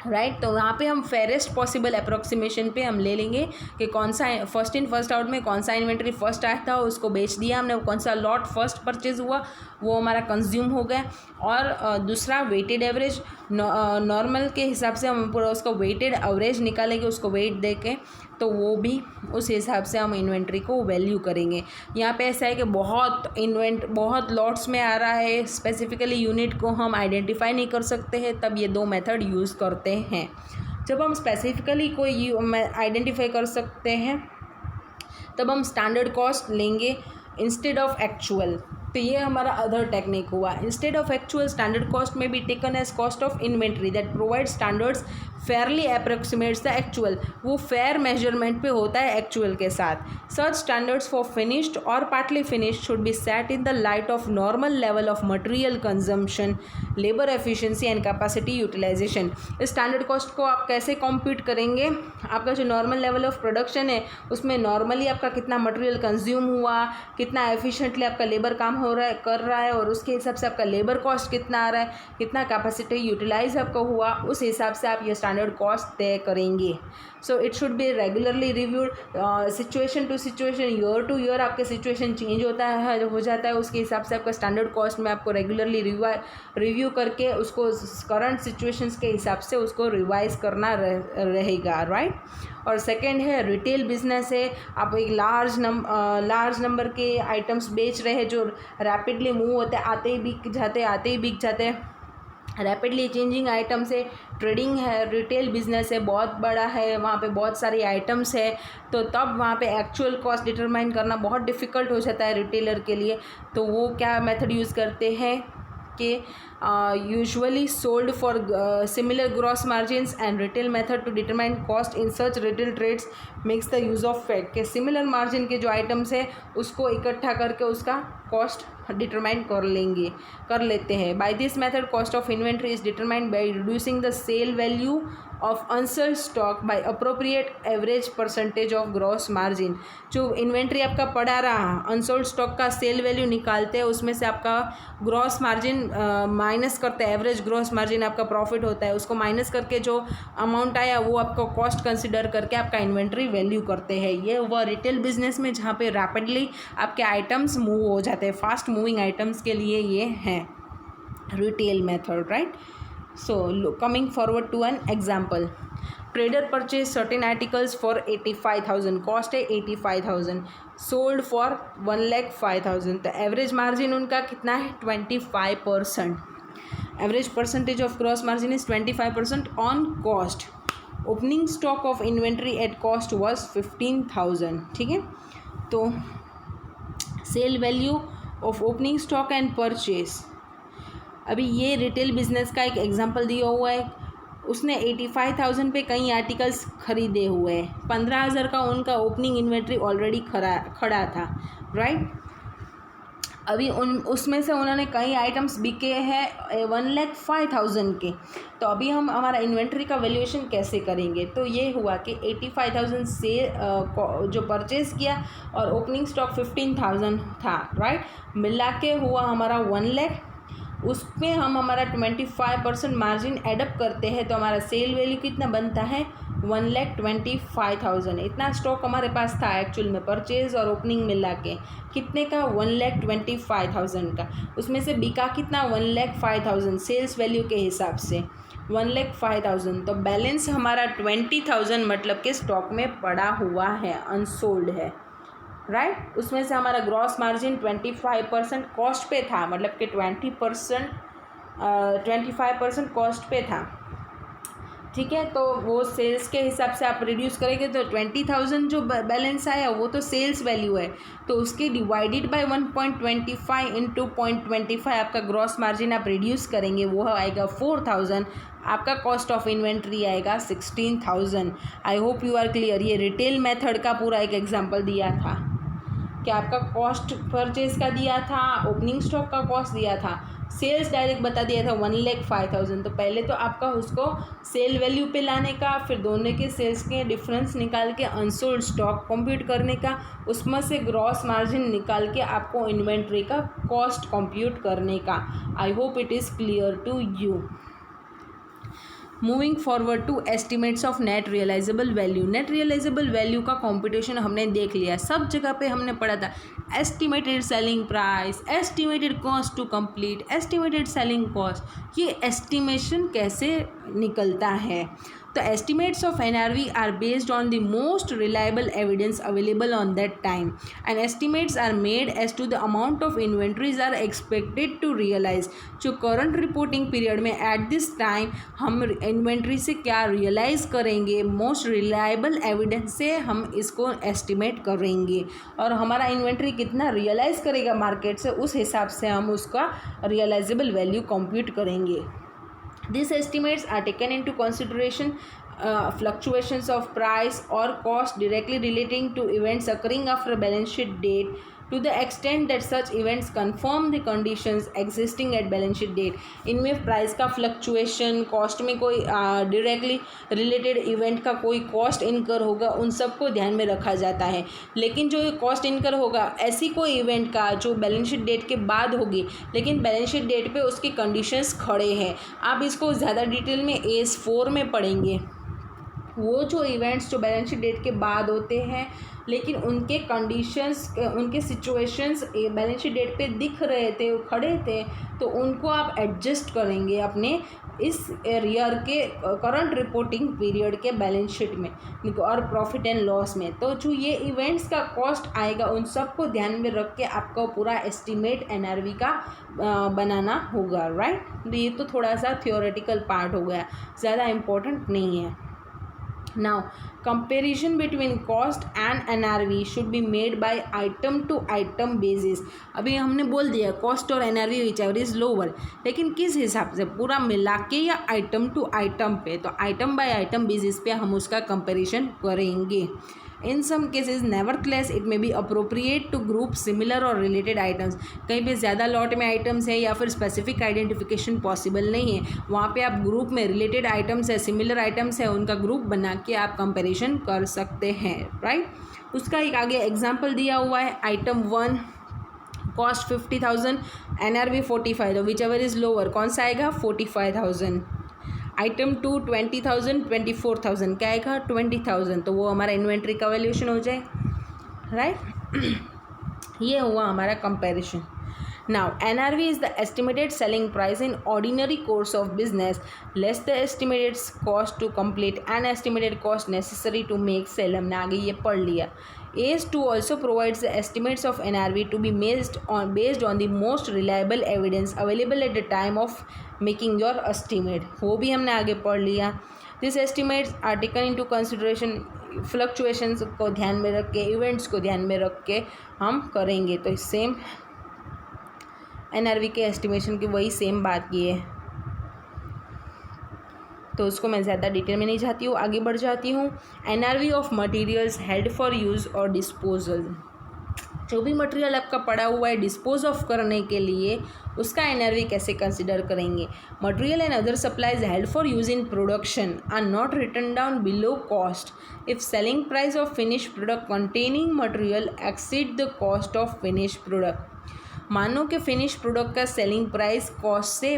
राइट। तो यहाँ पे हम फेरेस्ट पॉसिबल अप्रोक्सीमेशन पे हम ले लेंगे कि कौन सा फर्स्ट इन फर्स्ट आउट में कौन सा इन्वेंट्री फर्स्ट आया था उसको बेच दिया हमने, कौन सा लॉट फर्स्ट परचेज हुआ वो हमारा कंज्यूम हो गया, और दूसरा वेटेड एवरेज, नॉर्मल के हिसाब से हम पूरा उसका वेटेड एवरेज निकालेंगे, उसको वेट दे के, तो वो भी उस हिसाब से हम इन्वेंट्री को वैल्यू करेंगे। यहाँ पे ऐसा है कि बहुत लॉट्स में आ रहा है, स्पेसिफिकली यूनिट को हम आइडेंटिफाई नहीं कर सकते हैं, तब ये दो मेथड यूज़ करते हैं। जब हम स्पेसिफिकली कोई आइडेंटिफाई कर सकते हैं तब हम स्टैंडर्ड कॉस्ट लेंगे इंस्टेड ऑफ एक्चुअल। तो ये हमारा अदर टेक्निक हुआ। Instead of actual, standard cost may be taken as cost of inventory that provide standards fairly approximates the actual, वो फेयर मेजरमेंट पे होता है एक्चुअल के साथ। सच स्टैंडर्ड्स फॉर फिनिश्ड और partly finished should be set in the light of normal level of material consumption, labour efficiency and capacity utilisation. इस स्टैंडर्ड कॉस्ट को आप कैसे कॉम्प्यूट करेंगे, आपका जो नॉर्मल लेवल ऑफ प्रोडक्शन है उसमें नॉर्मली आपका कितना मटेरियल कंज्यूम हुआ, कितना एफिशिएंटली आपका लेबर काम हो रहा है कर रहा है, और उसके हिसाब से आपका लेबर कॉस्ट कितना आ रहा है, कितना कैपेसिटी यूटिलाइज आपका हुआ, उस हिसाब से आप ये स्टैंडर्ड कॉस्ट तय करेंगे। So it should be regularly reviewed, situation to situation, year to year आपके सिचुएशन चेंज होता है हो जाता है, उसके हिसाब से आपका स्टैंडर्ड कॉस्ट में आपको रेगुलरली रिव्यू करके उसको करंट सिचुएशंस के हिसाब से उसको रिवाइज करना रहेगा, राइट। और सेकेंड है रिटेल बिजनेस है, आप एक लार्ज नंबर के आइटम्स बेच रहे हैं जो रैपिडली मूव होते हैं, आते ही बिक जाते रैपिडली चेंजिंग आइटम्स है। ट्रेडिंग है, रिटेल बिजनेस है, बहुत बड़ा है, वहाँ पे बहुत सारी आइटम्स है, तो तब वहाँ पे एक्चुअल कॉस्ट डिटरमाइन करना बहुत डिफ़िकल्ट हो जाता है रिटेलर के लिए। तो वो क्या मेथड यूज़ करते हैं कि usually sold for similar gross margins and retail method to determine cost in such retail trades makes the use of fact के सिमिलर मार्जिन के जो आइटम्स है उसको इकट्ठा करके उसका कॉस्ट डिटरमाइन कर लेते हैं। By this method cost of inventory is determined by reducing the sale value of unsold stock by appropriate average percentage of gross margin. जो इन्वेंट्री आपका पड़ा रहा अनसोल्ड स्टॉक का सेल वैल्यू निकालते हैं, उसमें से आपका ग्रॉस मार्जिन माइनस करते हैं, एवरेज ग्रॉस मार्जिन आपका प्रॉफिट होता है, उसको माइनस करके जो अमाउंट आया वो आपको कॉस्ट कंसिडर करके आपका इन्वेंट्री वैल्यू करते हैं। ये वह रिटेल बिजनेस में जहाँ पे रैपिडली आपके आइटम्स मूव हो जाते हैं, फास्ट मूविंग आइटम्स के लिए ये हैं retail method, right. So coming forward to an example, trader purchase certain articles for 85,000, cost है 85,000, सोल्ड फॉर 1,05,000, तो एवरेज मार्जिन उनका कितना है 25%। Average percentage of gross margin is 25% on cost. Opening stock of inventory at cost was 15,000, ठीक है। तो sale value of opening stock and purchase, अभी ये रिटेल बिजनेस का एक एग्जांपल दिया हुआ है। उसने 85,000 पे कई आर्टिकल्स खरीदे हुए हैं, 15,000 का उनका ओपनिंग इन्वेंट्री ऑलरेडी खड़ा था, राइट। अभी उसमें से उन्होंने कई आइटम्स बिके हैं 1,05,000 के। तो अभी हम हमारा इन्वेंट्री का वैल्यूएशन कैसे करेंगे, तो ये हुआ कि 85,000 से जो परचेज़ किया और ओपनिंग स्टॉक 15,000 था, राइट, मिला के हुआ हमारा 1 लाख। उसमें हम हमारा 25% मार्जिन एडअप करते हैं, तो हमारा सेल वैल्यू कितना बनता है 1,25,000। इतना स्टॉक हमारे पास था एक्चुअल में, परचेज और ओपनिंग मिला के कितने का 1,25,000 का। उसमें से बिका कितना 1,05,000 सेल्स वैल्यू के हिसाब से 1,05,000, तो बैलेंस हमारा 20,000 मतलब के स्टॉक में पड़ा हुआ है, अनसोल्ड है, राइट। उसमें से हमारा ग्रॉस मार्जिन 25% कॉस्ट पे था, मतलब कि 25% कॉस्ट पे था, ठीक है। तो वो सेल्स के हिसाब से आप रिड्यूस करेंगे तो 20,000 जो बैलेंस आया वो तो सेल्स वैल्यू है, तो उसके डिवाइडेड बाय 1.25 इंटू 0.25 आपका ग्रॉस मार्जिन आप रिड्यूस करेंगे, वो आएगा 4,000। आपका कॉस्ट ऑफ इन्वेंट्री आएगा 16,000। I hope you are clear. ये रिटेल मेथड का पूरा एक एग्जांपल दिया था कि आपका कॉस्ट परचेज का दिया था, ओपनिंग स्टॉक का कॉस्ट दिया था, सेल्स डायरेक्ट बता दिया था 1,05,000। तो पहले तो आपका उसको सेल वैल्यू पे लाने का, फिर दोनों के सेल्स के डिफरेंस निकाल के अनसोल्ड स्टॉक कंप्यूट करने का, उसमें से ग्रॉस मार्जिन निकाल के आपको इन्वेंट्री का कॉस्ट कंप्यूट करने का। I hope it is clear to you. Moving forward to estimates of net realisable value. Net realisable value का कंपटीशन हमने देख लिया, सब जगह पे हमने पढ़ा था estimated selling price, estimated cost to complete, estimated selling cost. ये एस्टिमेशन कैसे निकलता है, तो estimates of NRV are based on the most reliable evidence available on that time, and estimates are made as to the amount of inventories are expected to realize। जो current reporting period में at this time हम inventory से क्या realize करेंगे, most reliable evidence से हम इसको estimate करेंगे, और हमारा inventory कितना realize करेगा market से, उस हिसाब से हम उसका realizable value compute करेंगे। These estimates are taken into consideration fluctuations of price or cost directly relating to events occurring after balance sheet date, to the extent that such events confirm the conditions existing at balance sheet date। इनमें प्राइस का फ्लक्चुएशन, कॉस्ट में कोई डायरेक्टली रिलेटेड इवेंट का कोई कॉस्ट इनकर होगा, उन सबको ध्यान में रखा जाता है। लेकिन जो कॉस्ट इनकर होगा ऐसी कोई इवेंट का जो बैलेंस शीट डेट के बाद होगी, लेकिन बैलेंस शीट डेट पे उसके कंडीशंस खड़े हैं। आप इसको ज़्यादा डिटेल में एज 4 में पढ़ेंगे। वो जो इवेंट्स जो बैलेंस शीट डेट के बाद होते हैं लेकिन उनके कंडीशंस, उनके सिचुएशंस बैलेंस शीट डेट पे दिख रहे थे, खड़े थे, तो उनको आप एडजस्ट करेंगे अपने इस ईयर के करंट रिपोर्टिंग पीरियड के बैलेंस शीट में और प्रॉफिट एंड लॉस में। तो जो ये इवेंट्स का कॉस्ट आएगा उन सबको ध्यान में रख के आपको पूरा एस्टिमेट एनआरवी का बनाना होगा, राइट। ये तो थोड़ा सा थियोरेटिकल पार्ट हो गया, ज़्यादा इम्पोर्टेंट नहीं है। Now, comparison between cost and NRV should be made by item to item basis। अभी हमने बोल दिया कॉस्ट और NRV whichever is lower, लेकिन किस हिसाब से, पूरा मिला के या आइटम टू आइटम पे, तो आइटम बाय आइटम बेसिस पे हम उसका कंपैरिजन करेंगे। In some cases nevertheless it may be appropriate to group similar और रिलेटेड आइटम्स। कहीं पे ज़्यादा लॉट में आइटम्स है या फिर स्पेसिफिक आइडेंटिफिकेशन पॉसिबल नहीं है, वहाँ पे आप ग्रुप में रिलेटेड आइटम्स है, सिमिलर आइटम्स है, उनका ग्रुप बना के आप कंपेरिजन कर सकते हैं, राइट। उसका एक आगे एग्जाम्पल दिया हुआ है, आइटम 1 कॉस्ट 50,000, NRV 45, तो विच एवर इज़ लोअर कौन सा आएगा 45,000। आइटम 2 20,000 24,000 क्या आएगा 20,000, तो वो हमारा इन्वेंट्री का वैल्यूएशन हो जाए, राइट। ये हुआ हमारा comparison. Now, NRV is the estimated selling price in ordinary course of business less the estimated cost to complete and estimated cost necessary to make sale। हमने आगे ये पढ़ लिया। AS2 also provides the estimates of NRV to be based on the most reliable evidence available at the time of making your estimate। वो भी हमने आगे पढ़ लिया। These estimates are taken into consideration fluctuations को ध्यान में रख के, इवेंट्स को ध्यान में रख के हम करेंगे। तो सेम NRV के एस्टिमेशन की वही सेम बात की है, तो उसको मैं ज़्यादा डिटेल में नहीं जाती हूँ, आगे बढ़ जाती हूँ। NRV of materials held for use और डिस्पोजल। जो भी मटेरियल आपका पड़ा हुआ है डिस्पोज ऑफ करने के लिए, उसका NRV कैसे कंसिडर करेंगे। Material and other supplies held for use in production are not written down below cost if selling price of finish product containing material exceed the cost of finish product. मानो कि फिनिश प्रोडक्ट का सेलिंग प्राइस कॉस्ट से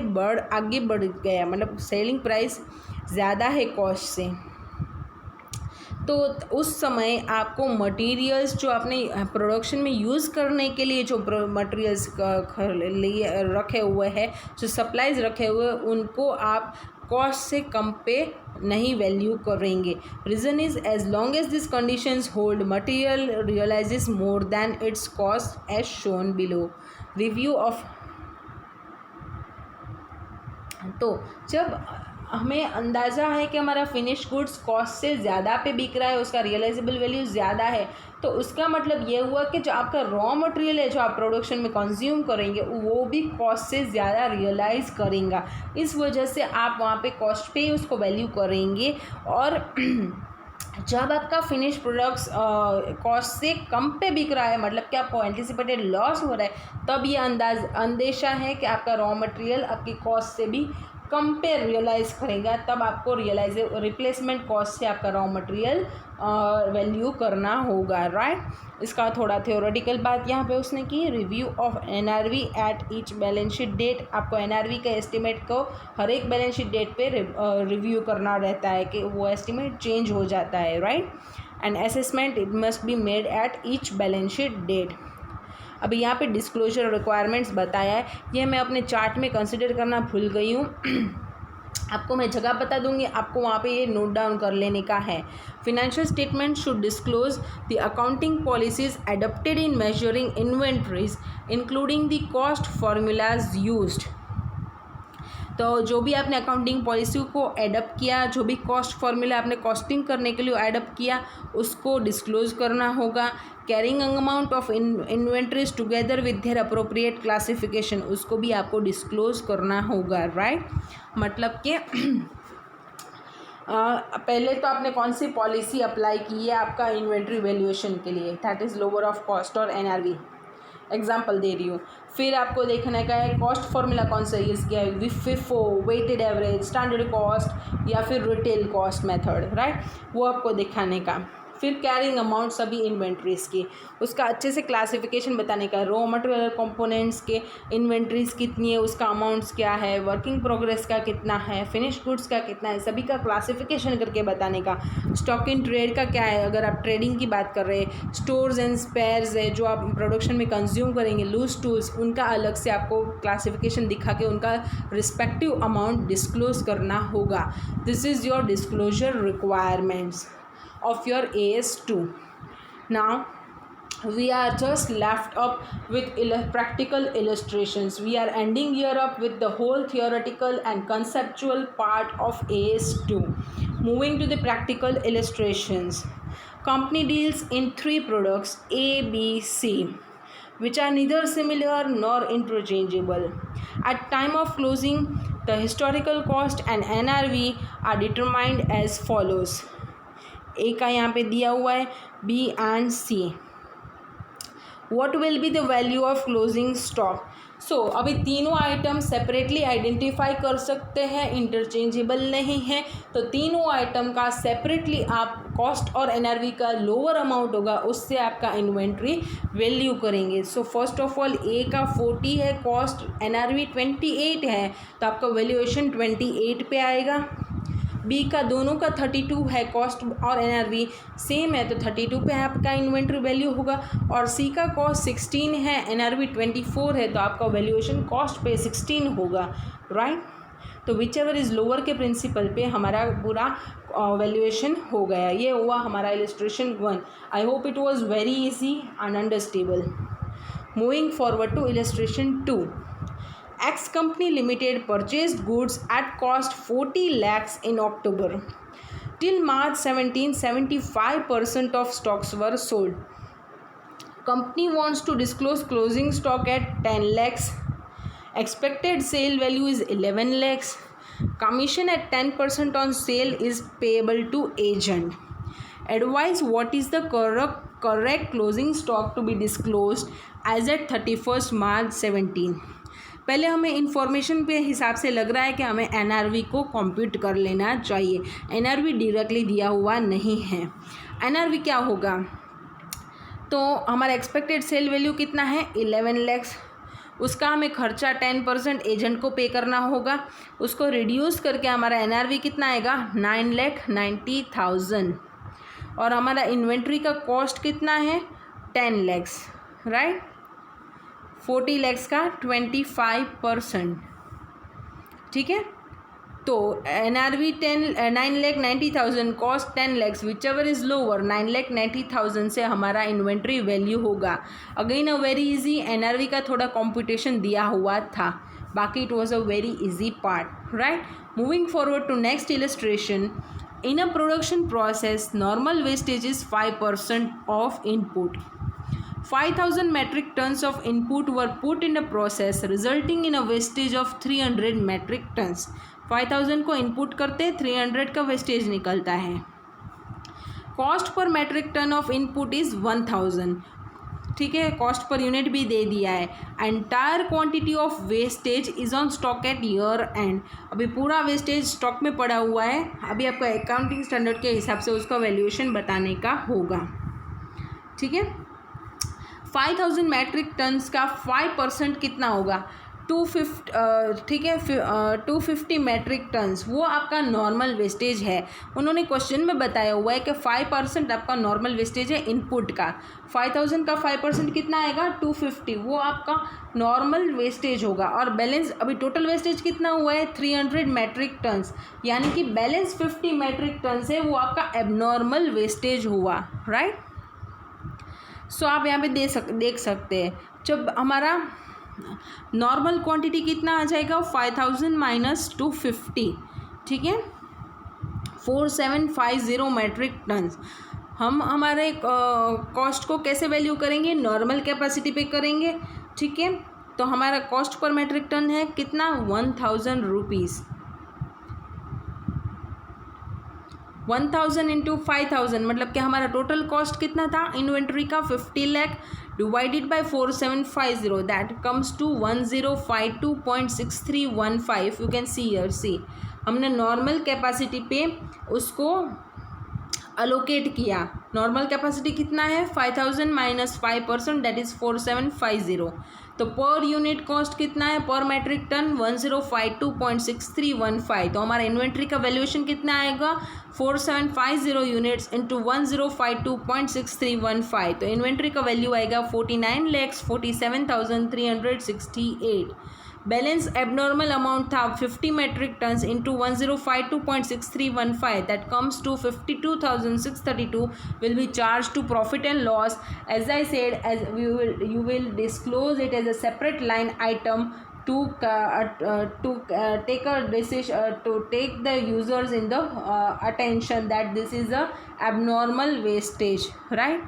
आगे बढ़ गया, मतलब सेलिंग प्राइस ज़्यादा है कॉस्ट से, तो उस समय आपको मटेरियल्स जो आपने प्रोडक्शन में यूज़ करने के लिए जो मटेरियल्स लिए रखे हुए हैं, जो सप्लाईज रखे हुए हैं, उनको आप कॉस्ट से कम पे नहीं वैल्यू करेंगे। Reason is as long as this conditions hold material realises more than its cost as shown below. Review of, तो जब हमें अंदाज़ा है कि हमारा फिनिश गुड्स कॉस्ट से ज़्यादा पे बिक रहा है, उसका रियलाइजेबल वैल्यू ज़्यादा है, तो उसका मतलब ये हुआ कि जो आपका रॉ मटेरियल है जो आप प्रोडक्शन में कंज्यूम करेंगे वो भी कॉस्ट से ज़्यादा रियलाइज़ करेगा। इस वजह से आप वहाँ पे कॉस्ट पे ही उसको वैल्यू करेंगे, और जब आपका फिनिश प्रोडक्ट्स कॉस्ट से कम पे बिक रहा है, मतलब कि आपको एंटिसिपेटेड लॉस हो रहा है, तब ये अंदेशा है कि आपका रॉ मटेरियल आपकी कॉस्ट से भी कम पे रियलाइज़ करेगा, तब आपको रिप्लेसमेंट कॉस्ट से आपका रॉ मटेरियल वैल्यू करना होगा, राइट। इसका थोड़ा थ्योरेटिकल बात यहाँ पे उसने की। Review of NRV at each balance sheet date. आपको NRV के एस्टिमेट को हर एक बैलेंस शीट डेट पे रिव्यू करना रहता है कि वो एस्टिमेट चेंज हो जाता है, right. And assessment it must be made at each balance sheet date. अभी यहाँ पे डिस्क्लोजर रिक्वायरमेंट्स बताया है, ये मैं अपने चार्ट में कंसिडर करना भूल गई हूँ। आपको मैं जगह बता दूंगी, आपको वहाँ पे ये नोट डाउन कर लेने का है। Financial statement should disclose the accounting policies adapted in measuring inventories including the cost formulas used. तो जो भी आपने अकाउंटिंग पॉलिसी को एडप्ट किया, जो भी कॉस्ट फार्मूला आपने कॉस्टिंग करने के लिए एडप्ट किया, उसको डिस्क्लोज करना होगा। Carrying amount of inventories together with their appropriate classification, उसको भी आपको डिस्क्लोज करना होगा, राइट। मतलब कि पहले तो आपने कौन सी पॉलिसी अप्लाई की है आपका इन्वेंट्री वैल्यूएशन के लिए, that is lower of cost और NRV, एग्जाम्पल दे रही हूँ। फिर आपको देखने का है कॉस्ट फार्मूला कौन सा यूज़ किया है, FIFO, weighted average, standard cost या फिर रिटेल कॉस्ट मेथड, राइट, वो आपको दिखाने का। फिर कैरिंग अमाउंट सभी इन्वेंट्रीज़ की, उसका अच्छे से क्लासिफिकेशन बताने का, रॉ मटेरियल कंपोनेंट्स के इन्वेंट्रीज़ कितनी है, उसका अमाउंट्स क्या है, वर्किंग प्रोग्रेस का कितना है, फिनिश गुड्स का कितना है, सभी का क्लासिफिकेशन करके बताने का। स्टॉक इन ट्रेड का क्या है, अगर आप ट्रेडिंग की बात कर रहे हैं, स्टोर्स एंड स्पेयर्स है जो आप प्रोडक्शन में कंज्यूम करेंगे, लूज टूल्स, उनका अलग से आपको क्लासिफिकेशन दिखा के उनका रिस्पेक्टिव अमाउंट डिस्क्लोज करना होगा। This is your disclosure requirements of your AS2. Now we are just left up with practical illustrations. We are ending here up with the whole theoretical and conceptual part of AS2. Moving to the practical illustrations. Company deals in 3 products A, B, C, which are neither similar nor interchangeable. At time of closing, the historical cost and NRV are determined as follows. ए का यहाँ पे दिया हुआ है B and C. What will be the value of closing stock? सो अभी तीनों आइटम सेपरेटली आइडेंटिफाई कर सकते हैं, इंटरचेंजेबल नहीं है, तो तीनों आइटम का सेपरेटली आप कॉस्ट और एनआरवी का लोअर अमाउंट होगा उससे आपका इन्वेंट्री वैल्यू करेंगे. सो फर्स्ट ऑफ ऑल ए का 40 है कॉस्ट, एनआरवी 28 है, तो आपका वैल्यूएशन 28 पे आएगा. बी का दोनों का 32 है, कॉस्ट और एनआरवी सेम है, तो 32 पे आपका इन्वेंट्री वैल्यू होगा. और सी का कॉस्ट 16 है, एनआरवी 24 है, तो आपका वैल्यूएशन कॉस्ट पे 16 होगा. राइट. तो विच एवर इज़ लोअर के प्रिंसिपल पे हमारा पूरा वैल्यूएशन हो गया. ये हुआ हमारा illustration 1. I hope it was very easy and understandable. Moving forward to illustration 2. X Company Limited purchased goods at cost 40 lakhs in October. Till March 17, 75% of stocks were sold. Company wants to disclose closing stock at 10 lakhs. Expected sale value is 11 lakhs. Commission at 10% on sale is payable to agent. Advise what is the correct closing stock to be disclosed as at 31st March 17. पहले हमें इंफॉर्मेशन पे हिसाब से लग रहा है कि हमें एनआरवी को कंप्यूट कर लेना चाहिए. एनआरवी डायरेक्टली दिया हुआ नहीं है. एनआरवी क्या होगा, तो हमारा एक्सपेक्टेड सेल वैल्यू कितना है 11 लैक्स. उसका हमें खर्चा 10% एजेंट को पे करना होगा. उसको रिड्यूस करके हमारा एनआरवी कितना आएगा 9,90,000. और हमारा इन्वेंट्री का कॉस्ट कितना है 10 लैक्स. राइट. 40 लैक्स का 25%. ठीक है. तो NRV 9,90,000, cost 10 lakhs, whichever is lower 9,90,000 से हमारा इन्वेंट्री वैल्यू होगा. Again a very easy. NRV का थोड़ा कॉम्पिटिशन दिया हुआ था, बाकी it was a very easy part. Right. Moving forward to next illustration. In a production process normal wastage is 5% of input. 5,000 metric tons of input were put in the process resulting in a wastage of 300 metric tons. 5,000 को इनपुट करते 300 का वेस्टेज निकलता है. Cost per metric ton of input is 1,000. ठीक है. कॉस्ट पर यूनिट भी दे दिया है. Entire quantity of wastage is on stock at year and. अभी पूरा वेस्टेज स्टॉक में पड़ा हुआ है. अभी आपका अकाउंटिंग स्टैंडर्ड के हिसाब से उसका वैल्यूएशन बताने का होगा. ठीक है. 5,000 मैट्रिक टन्स का 5% कितना होगा 250. ठीक है. 250 मैट्रिक टन्स वो आपका नॉर्मल वेस्टेज है. उन्होंने क्वेश्चन में बताया हुआ है कि 5% आपका नॉर्मल वेस्टेज है इनपुट का. 5,000 का 5% कितना आएगा 250, वो आपका नॉर्मल वेस्टेज होगा. और बैलेंस अभी टोटल वेस्टेज कितना हुआ है 300 मैट्रिक टन्स, यानी कि बैलेंस 50 मैट्रिक टन्स है, वो आपका एबनॉर्मल वेस्टेज हुआ. राइट. सो आप यहाँ पे देख सकते हैं जब हमारा नॉर्मल क्वांटिटी कितना आ जाएगा 5,000 माइनस 250. ठीक है. 4750 मैट्रिक टन्स. हम हमारे कॉस्ट को कैसे वैल्यू करेंगे नॉर्मल कैपेसिटी पे करेंगे. ठीक है. तो हमारा कॉस्ट पर मैट्रिक टन है कितना 1,000 रुपीज़. 1,000 इंटू 5,000 मतलब कि हमारा टोटल कॉस्ट कितना था इन्वेंट्री का 50 lakh divided by 4750 that comes to 1052.6315. You can see here. See हमने नॉर्मल कैपेसिटी पे उसको अलोकेट किया. नॉर्मल कैपेसिटी कितना है 5,000 माइनस 5% दैट इज़ 4750. तो पर यूनिट कॉस्ट कितना है पर मैट्रिक टन 1052.6315. तो हमारा इन्वेंट्री का वैल्यूएशन कितना आएगा 4750 यूनिट्स इंटू 1052.6315. तो इन्वेंट्री का वैल्यू आएगा 49,47,368. बैलेंस एबनॉर्मल अमाउंट था 50 metric tons into 1052.6315 that comes to 52,632 will be charge to profit and loss. As I said as you will disclose it as a separate line item to take a decision to take the users in the attention that this is a abnormal wastage. right.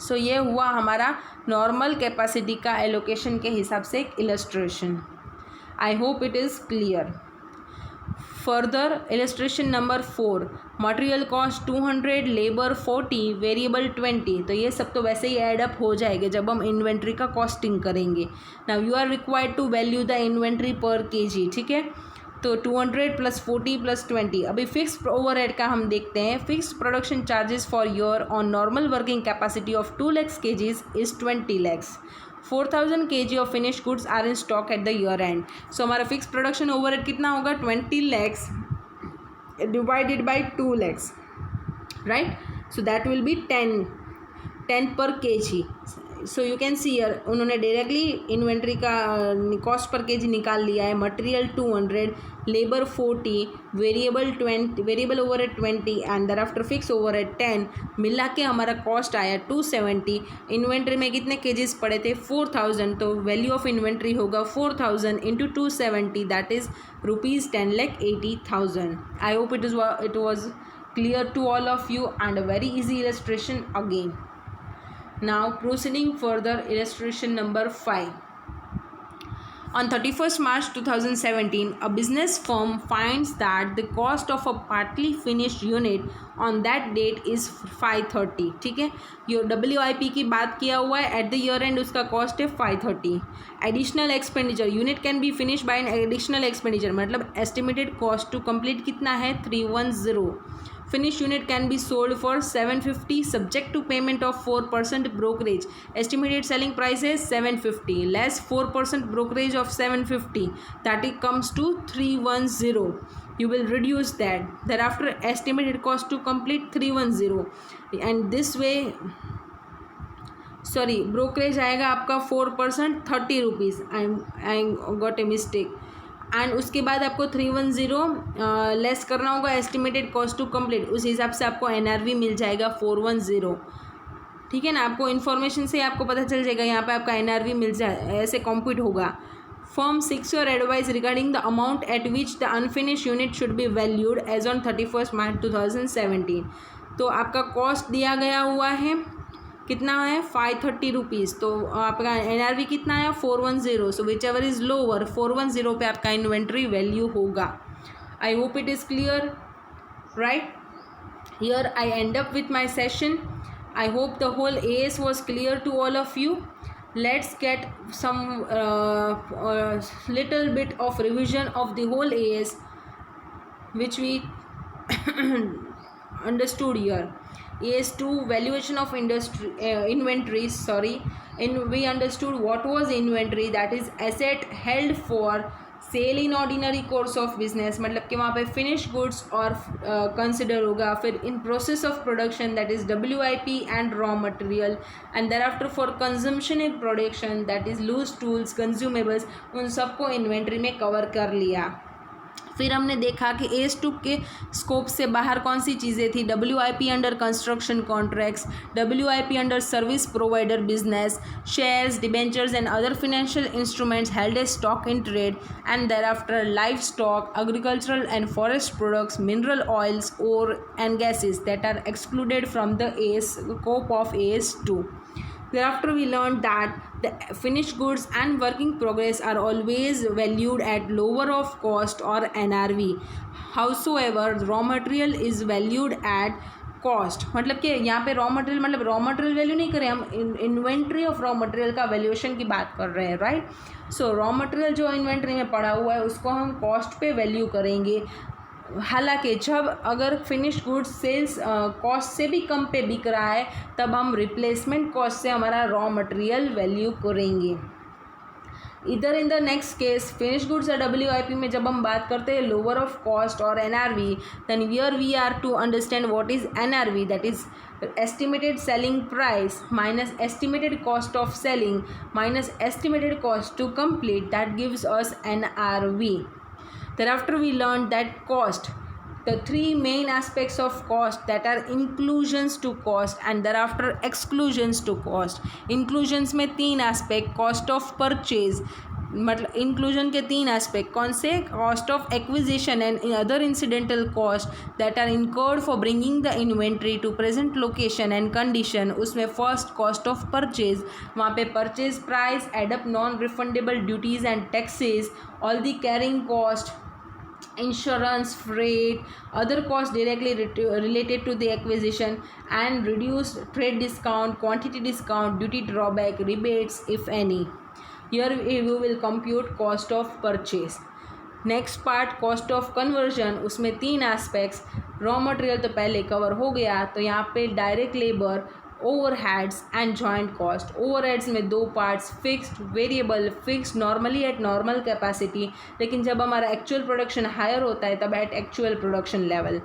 सो ये हुआ हमारा नॉर्मल कैपेसिटी का एलोकेशन के हिसाब से एक illustration. I hope it is clear. Further illustration number 4. Material cost 200, labour 40, variable 20। तो ये सब तो वैसे ही ऐड अप हो जाएंगे जब हम इन्वेंट्री का कॉस्टिंग करेंगे। Now you are required to value the inventory per KG, ठीक है। तो 200 प्लस 40 प्लस 20। अभी फिक्स्ड ओवरहेड का हम देखते हैं। Fixed production charges for year on normal working capacity of 2 lakhs kgs is 20 lakhs। 4000 kg of finish goods are in stock at the year end. So हमारा फिक्स प्रोडक्शन ओवरहेड कितना होगा, 20 lakhs divided by 2 lakhs, right? So that will be 10 per kg. So you can see here उन्होंने डायरेक्टली इन्वेंट्री का कॉस्ट पर केजी निकाल लिया है। Material 200, labour 40, variable overhead 20 and thereafter fix overhead 10, मिला के हमारा कॉस्ट आया 270। इन्वेंट्री में कितने केजीज पड़े थे, 4000। तो वैल्यू ऑफ इन्वेंट्री होगा 4000 into 270, that is ₹10,80,000। I hope it was clear to all of you and a very easy illustration again. Now proceeding further, illustration number 5. On 31st March 2017, a business firm finds that the cost of a partly finished unit on that date is 530। ठीक है, ये WIP की बात किया हुआ है। एट द ईयर एंड उसका कॉस्ट है 530। Additional expenditure, unit can be finish by an additional expenditure, मतलब एस्टिमेटेड कॉस्ट टू कंप्लीट कितना है, 310। Finished unit can be sold for 750 subject to payment of 4% brokerage. Estimated selling price is 750 less 4% brokerage of 750, that it comes to 310. You will reduce that. Thereafter estimated cost to complete 310, and this way brokerage आएगा आपका 4%, 30 rupees. I got a mistake. And उसके बाद आपको 310 लेस करना होगा एस्टिमेटेड कॉस्ट टू कंप्लीट। उस हिसाब से आपको NRV मिल जाएगा 410। ठीक है ना, आपको इन्फॉर्मेशन से आपको पता चल जाएगा यहाँ पे आपका NRV मिल जाए, ऐसे कॉम्प्यूट होगा। Firm seeks your advice regarding the amount at which the unfinish unit should be valued as on 31st March 2017। तो आपका कॉस्ट दिया गया हुआ है, कितना है, 530 रुपीज़। तो आपका NRV कितना है, 410। So whichever is lower, 410 पे आपका इन्वेंट्री वैल्यू होगा। I hope it is clear, right? Here I end up with my session. I hope the whole AS was clear to all of you. Let's get some little bit of revision of the whole AS which we understood here. AS2 valuation of inventories. We understood what was inventory, that is asset held for sale in ordinary course of business, मतलब कि वहाँ पे फिनिश गुड्स और कंसिडर होगा। फिर in process of production, that is WIP and raw material, and thereafter for consumption in production, that is loose tools, consumables, उन सबको इन्वेंट्री में कवर कर लिया। फिर हमने देखा कि AS2 के स्कोप से बाहर कौन सी चीज़ें थी, WIP under construction contracts, WIP under service provider business, shares, debentures and other financial instruments held as stock in trade, and thereafter life stock, agricultural and forest products, mineral oils, ore and gases that are excluded from the scope of AS2. Thereafter, we learned that the finished goods and work in progress are always valued at lower of cost or NRV. Howsoever, raw material is valued at cost. मतलब कि यहाँ पे रॉ मटेरियल, मतलब रॉ मटेरियल वैल्यू नहीं करें हम, इन्वेंट्री ऑफ रॉ मटेरियल का वैल्यूएशन की बात कर रहे हैं, राइट? सो रॉ मटेरियल जो इन्वेंट्री में पड़ा हुआ है उसको हम कॉस्ट पे वैल्यू करेंगे। हालांकि जब अगर फिनिश गुड्स सेल्स कॉस्ट से भी कम पे बिक रहा है तब हम रिप्लेसमेंट कॉस्ट से हमारा रॉ मटेरियल वैल्यू करेंगे। इधर in the next case finish goods और WIP में जब हम बात करते हैं लोअर ऑफ कॉस्ट और NRV, then here we are to understand what is NRV, that is estimated selling price minus estimated cost of selling minus estimated cost to complete, that gives us NRV. Thereafter, we learned that cost, the three main aspects of cost, that are inclusions to cost and thereafter exclusions to cost. Inclusions में तीन aspect, cost of purchase, मतलब इंक्लूजन के तीन एस्पेक्ट कौन से, cost of acquisition and other incidental cost that are incurred for bringing the inventory to present location and condition. उसमें फर्स्ट कॉस्ट ऑफ परचेज, वहाँ पे purchase price, add up non refundable duties and taxes, all the carrying cost insurance, freight, other costs directly related to the acquisition, and reduced trade discount, quantity discount, duty drawback, rebates if any. Here we will compute cost of purchase. Next part cost of conversion, उसमें 3 एस्पेक्ट्स. रॉ मटेरियल तो पहले कवर हो गया, तो यहाँ पे direct labour, overheads and joint cost. Overheads में 2 parts, fixed, variable. Fixed normally eight normal capacity, लेकिन जब हमारा एक्चुअल प्रोडक्शन हायर होता है तब एट एक्चुअल प्रोडक्शन लेवल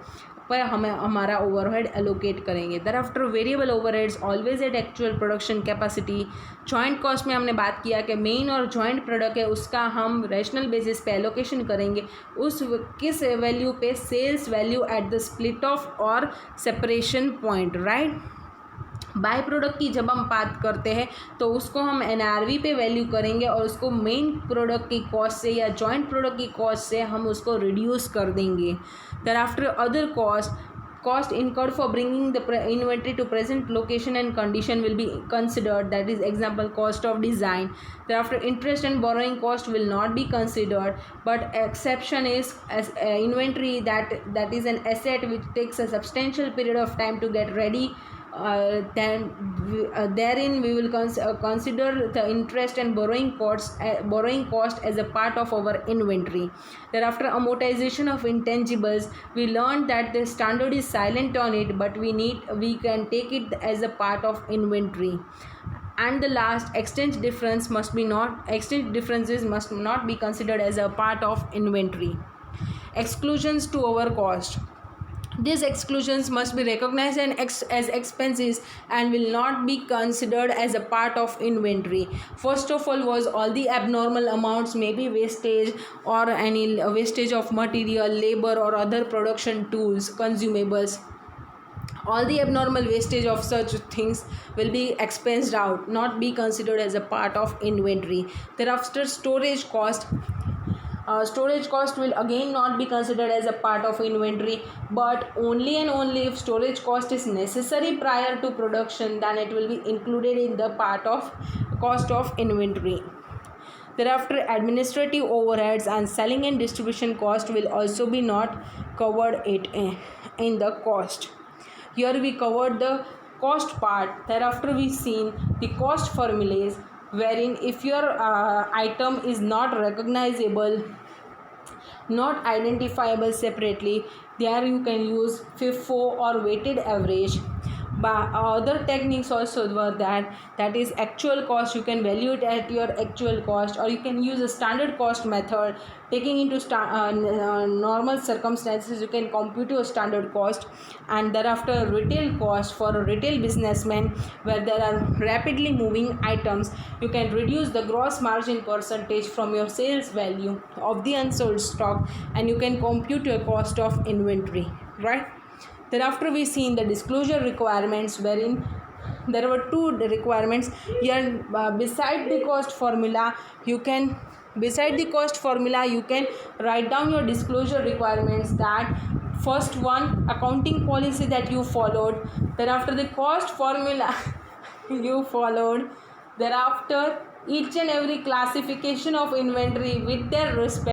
पर हमें हमारा ओवरहेड एलोकेट करेंगे. Thereafter variable overheads always at actual production capacity. Joint cost में हमने बात किया कि मेन और जॉइंट प्रोडक्ट है उसका हम रैशनल बेसिस पे एलोकेशन करेंगे. उस किस वैल्यू पे? Sales value at the split of और separation point, right. By product की जब हम बात करते हैं तो उसको हम एनआरवी पे वैल्यू करेंगे और उसको मेन प्रोडक्ट की कॉस्ट से या जॉइंट प्रोडक्ट की कॉस्ट से हम उसको रिड्यूस कर देंगे. Thereafter other cost incurred for bringing the inventory to present location and condition will be considered, that is example cost of design. Thereafter interest and borrowing cost will not be considered, but exception is as inventory that is an asset which takes a substantial period of time to get ready. Therein we will consider the interest and borrowing cost as a part of our inventory. Thereafter amortization of intangibles, we learned that the standard is silent on it, but we can take it as a part of inventory. And the last, exchange differences must not be considered as a part of inventory. Exclusions to our cost. These exclusions must be recognized as expenses and will not be considered as a part of inventory. First of all the abnormal amounts, maybe wastage or any wastage of material, labor or other production tools, consumables. All the abnormal wastage of such things will be expensed out, not be considered as a part of inventory. Thereafter storage cost. Storage cost will again not be considered as a part of inventory, but only and only if storage cost is necessary prior to production, then it will be included in the part of cost of inventory. Thereafter administrative overheads and selling and distribution cost will also be not covered in the cost. Here we covered the cost part. Thereafter we seen the cost formulas, wherein if your item is not recognizable, not identifiable separately, there you can use FIFO or weighted average. But other techniques also were that is actual cost. You can value it at your actual cost, or you can use a standard cost method. Taking into normal circumstances, you can compute your standard cost. And thereafter retail cost for a retail businessman, where there are rapidly moving items, you can reduce the gross margin percentage from your sales value of the unsold stock, and you can compute your cost of inventory, right. Thereafter we see in the disclosure requirements, wherein there were 2 requirements here. Beside the cost formula you can write down your disclosure requirements. That first one, accounting policy that you followed. Thereafter the cost formula you followed. Thereafter each and every classification of inventory with their respect